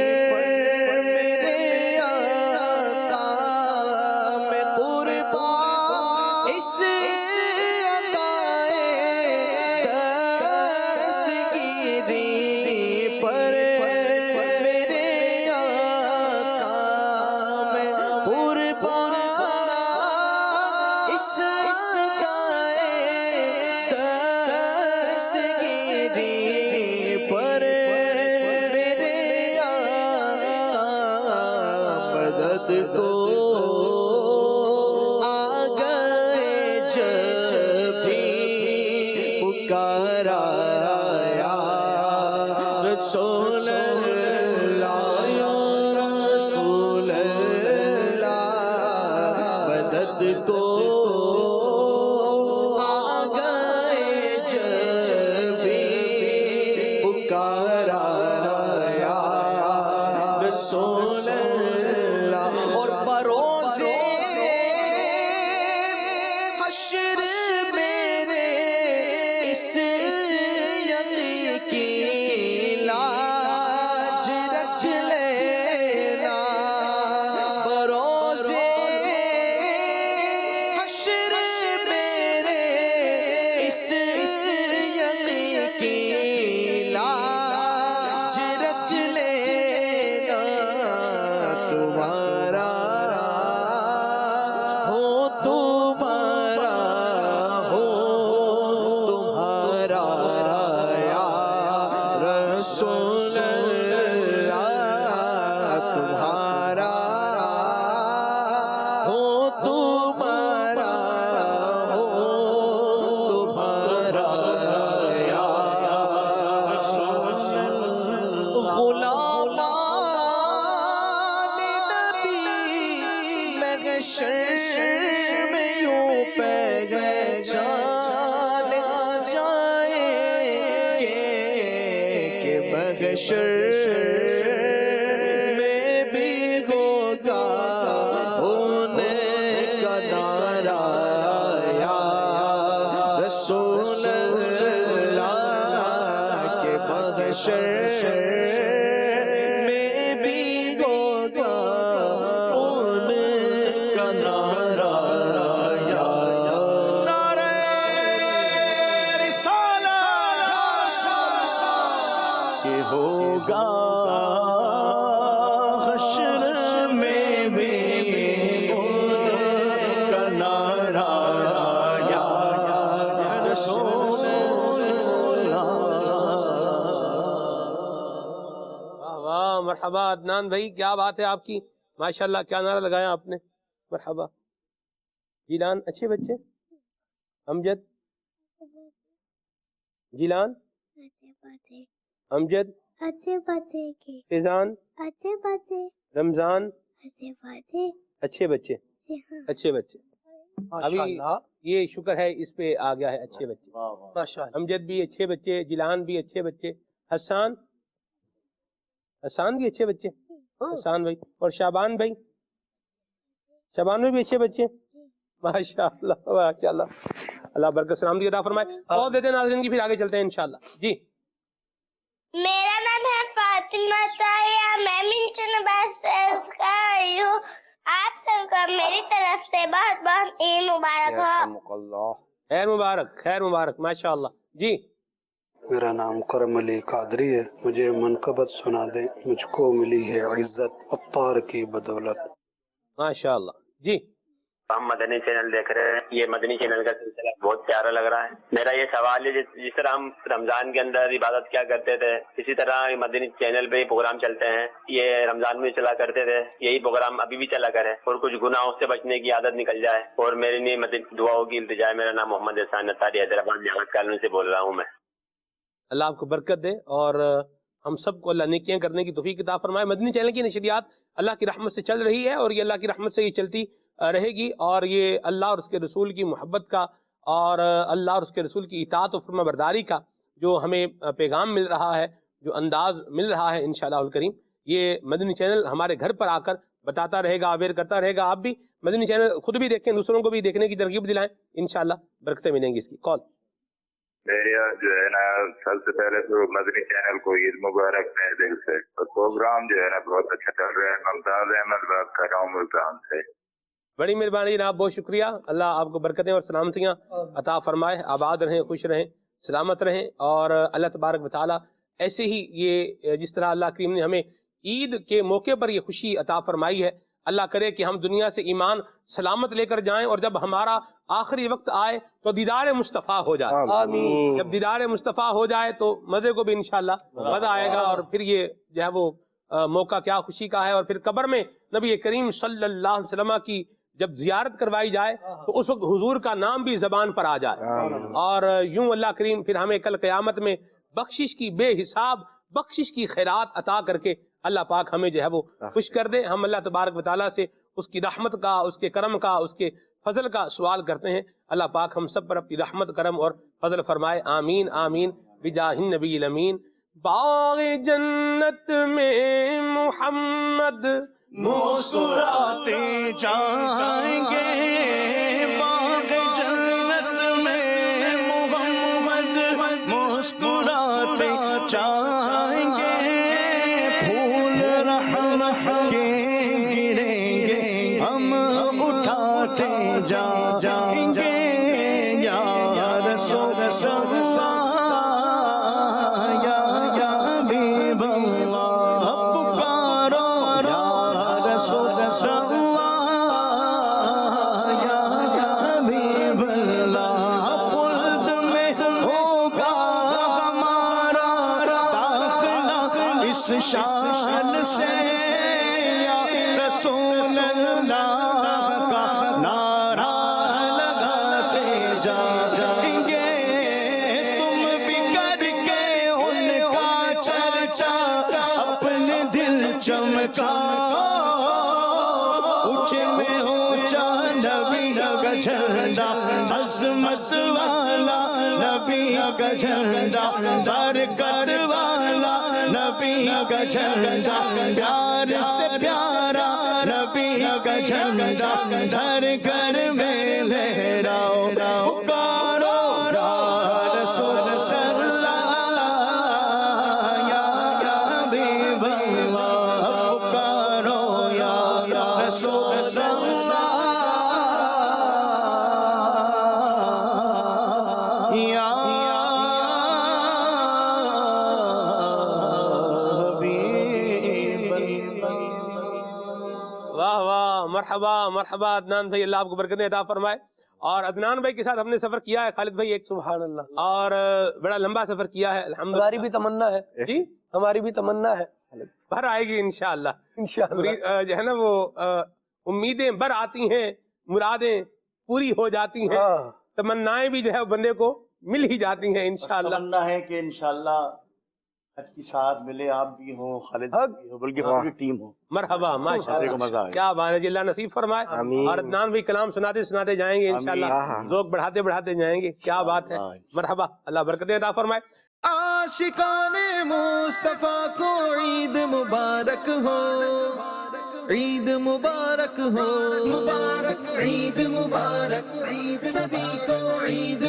میرے آقا میں قربان اس ادائے دستگیری پر میرے آقا میں قربان اس ادائے دستگیری پر میرے آقا مدد کو آ گئے جب بھی پکارا یا رسول اللہ یا رسول اللہ مدد کو آ گئے جب بھی پکارا یا رسول اللہ اور بروزے حشر میرے اس یقین کی لاج رکھ لینا بروزے حشر میرے اس یقین کی لاج رکھ لینا تمہارا ہو تمہارا ہو تمہارا یا رسول اللہ تمہارا ہو تمہارا ہو تمہارا یا غلامان نبی محشر میں یوں پہچانا جائیں کہ محشر میں بھی ہوگا ہونے کا نعرہ یا رسول اللہ کہ محشر میں بھی ہوگا ہونے کا نعرہ یا نعرہ رسالت کہ ہوگا حشر میں بھی ہونے کا نعرہ یا رسول اللہ واہ واہ، مرحبا عدنان بھائی، کیا بات ہے آپ کی، ماشاءاللہ کیا نعرہ لگایا آپ نے، مرحبا۔ جیلان اچھے بچے، امجد جیلان امجد فیضان رمضان اچھے بچے اچھے بچے، ابھی یہ شکر ہے اس پہ آ گیا ہے اچھے بچے، امجد بھی اچھے بچے، جیلان بھی اچھے بچے، حسان بھی اچھے بچے، حسان بھائی، اور شابان بھائی بھی اچھے بچے، ماشاءاللہ ماشاءاللہ، اللہ برکت سلامتی عطا فرمائے۔ اور دیتے ہیں ناظرین کی، پھر آگے چلتے ہیں انشاءاللہ۔ جی میرا نام ہے فاطمہ طاہرہ، میں منچن بس سے کر رہی ہوں۔ آپ سب کو میری طرف سے بہت بہت عید مبارک ہو۔ خیر مبارک خیر مبارک، ماشاءاللہ۔ جی میرا نام کرم علی قادری ہے، مجھے منقبت سنا دیں، مجھ کو ملی ہے عزت عطار کی بدولت۔ ماشاءاللہ۔ جی ہم مدنی چینل دیکھ رہے ہیں، یہ مدنی چینل کا سلسلہ بہت پیارا لگ رہا ہے۔ میرا یہ سوال ہے، جس طرح ہم رمضان کے اندر عبادت کیا کرتے تھے، اسی طرح مدنی چینل پہ پروگرام چلتے ہیں، یہ رمضان میں چلا کرتے تھے، یہی پروگرام ابھی بھی چلا کرے اور کچھ گناہوں سے بچنے کی عادت نکل جائے۔ اور میرے لیے دعاؤں کی التجا ہے۔ میرا نام محمد احسان اتاری حیدرآباد جہاز کالونی سے بول رہا ہوں میں۔ اللہ آپ کو برکت دے، اور ہم سب کو اللہ نیکیاں کرنے کی توفیق عطا فرمائے۔ مدنی چینل کی نشریات اللہ کی رحمت سے چل رہی ہے اور یہ اللہ کی رحمت سے یہ چلتی رہے گی، اور یہ اللہ اور اس کے رسول کی محبت کا اور اللہ اور اس کے رسول کی اطاعت و فرما برداری کا جو ہمیں پیغام مل رہا ہے، جو انداز مل رہا ہے انشاءاللہ الکریم، یہ مدنی چینل ہمارے گھر پر آ کر بتاتا رہے گا، اویئر کرتا رہے گا۔ آپ بھی مدنی چینل خود بھی دیکھیں، دوسروں کو بھی دیکھنے کی ترغیب دلائیں، انشاءاللہ برکتیں ملیں گی اس کی۔ کال میرا جو ہے نا سب سے پہلے تو مدنی چینل کو عید مبارک میں دل سے، اور پروگرام جو ہے نا بہت اچھا چل رہا ہے۔ ممتاز احمد بات کر رہا ہوں ملتان سے۔ بڑی مہربانی جناب، بہت شکریہ، اللہ آپ کو برکتیں اور سلامتیاں عطا فرمائے، آباد رہیں، خوش رہیں، سلامت رہیں، اور اللہ تبارک و تعالیٰ ایسے ہی یہ جس طرح اللہ کریم نے ہمیں عید کے موقع پر یہ خوشی عطا فرمائی ہے، اللہ کرے کہ ہم دنیا سے ایمان سلامت لے کر جائیں، اور جب ہمارا آخری وقت آئے تو دیدار مصطفیٰ ہو جائے۔ آمین۔ جب دیدار مصطفیٰ ہو جائے تو مزے کو بھی انشاءاللہ مزہ آئے گا، اور پھر یہ جو ہے وہ موقع کیا خوشی کا ہے، اور پھر قبر میں نبی کریم صلی اللہ علیہ وسلم کی جب زیارت کروائی جائے تو اس وقت حضور کا نام بھی زبان پر آ جائے، اور یوں اللہ کریم پھر ہمیں کل قیامت میں بخشش کی بے حساب بخشش کی خیرات عطا کر کے اللہ پاک ہمیں جو ہے وہ خوش کر دے۔ ہم اللہ تبارک و تعالیٰ سے اس کی رحمت کا، اس کے کرم کا، اس کے فضل کا سوال کرتے ہیں۔ اللہ پاک ہم سب پر اپنی رحمت، کرم اور فضل فرمائے، آمین آمین بجاہ النبی الامین۔ باغ جنت میں محمد مسکراتے جائیں گے، باغ جنت میں محمد مسکراتے جائیں گے، پھول رحمت کے گریں گے، ہم اٹھاتے جائیں گے، یا رسول اللہ یا حبیب اللہ، پکارو رسول اللہ یا حبیب اللہ، خلد میں ہوگا ہمارا داخلہ اس شان سے، یا رسول اللہ کا نعرہ لگاتے جائیں گے، تم بھی کر کے ان کا چرچا اپنے دل چمکا، اونچے میں اونچا نبی کا جھنڈا، عظمت والا نبی کا جھنڈا، برکت والا نبی کا جھنڈا، پیار سے پیارا نبی کا جھنڈا، گھر گھر میں لہراؤ، پکارو رسول اللہ یا حبیب اللہ، پکارو یا رسول اللہ یا حبیب اللہ۔ واہ واہ، مرحبا مرحبا عدنان بھائی، اللہ آپ کو برکتیں عطا فرمائے۔ اور عدنان بھائی کے ساتھ ہم نے سفر کیا ہے، خالد بھائی ایک، سبحان اللہ، اور بڑا لمبا سفر کیا ہے الحمدللہ۔ ہماری بھی تمنا ہے جی، ہماری بھی تمنا ہے، بھر آئے گی انشاءاللہ۔ انشاءاللہ جو ہے نا وہ امیدیں بھر آتی ہیں، مرادیں پوری ہو جاتی ہیں، تمنائیں بھی جو ہے بندے کو مل ہی جاتی ہیں انشاءاللہ۔ تمنا ہے کہ انشاءاللہ حج کی ساتھ ملے، آپ بھی ہوں، خالد بھی ہو، بلکہ پوری ٹیم ہو۔ مرحبا، ماشاءاللہ، کیا بات ہے جی، اللہ نصیب فرمائے۔ اور عدنان بھی کلام سناتے سناتے جائیں گے انشاءاللہ، ذوق بڑھاتے بڑھاتے جائیں گے، کیا بات ہے، مرحبا، اللہ برکتیں عطا فرمائے۔ عاشقان مصطفیٰ کو عید مبارک ہو، عید مبارک ہو، مبارک عید مبارک، عید سبھی کو عید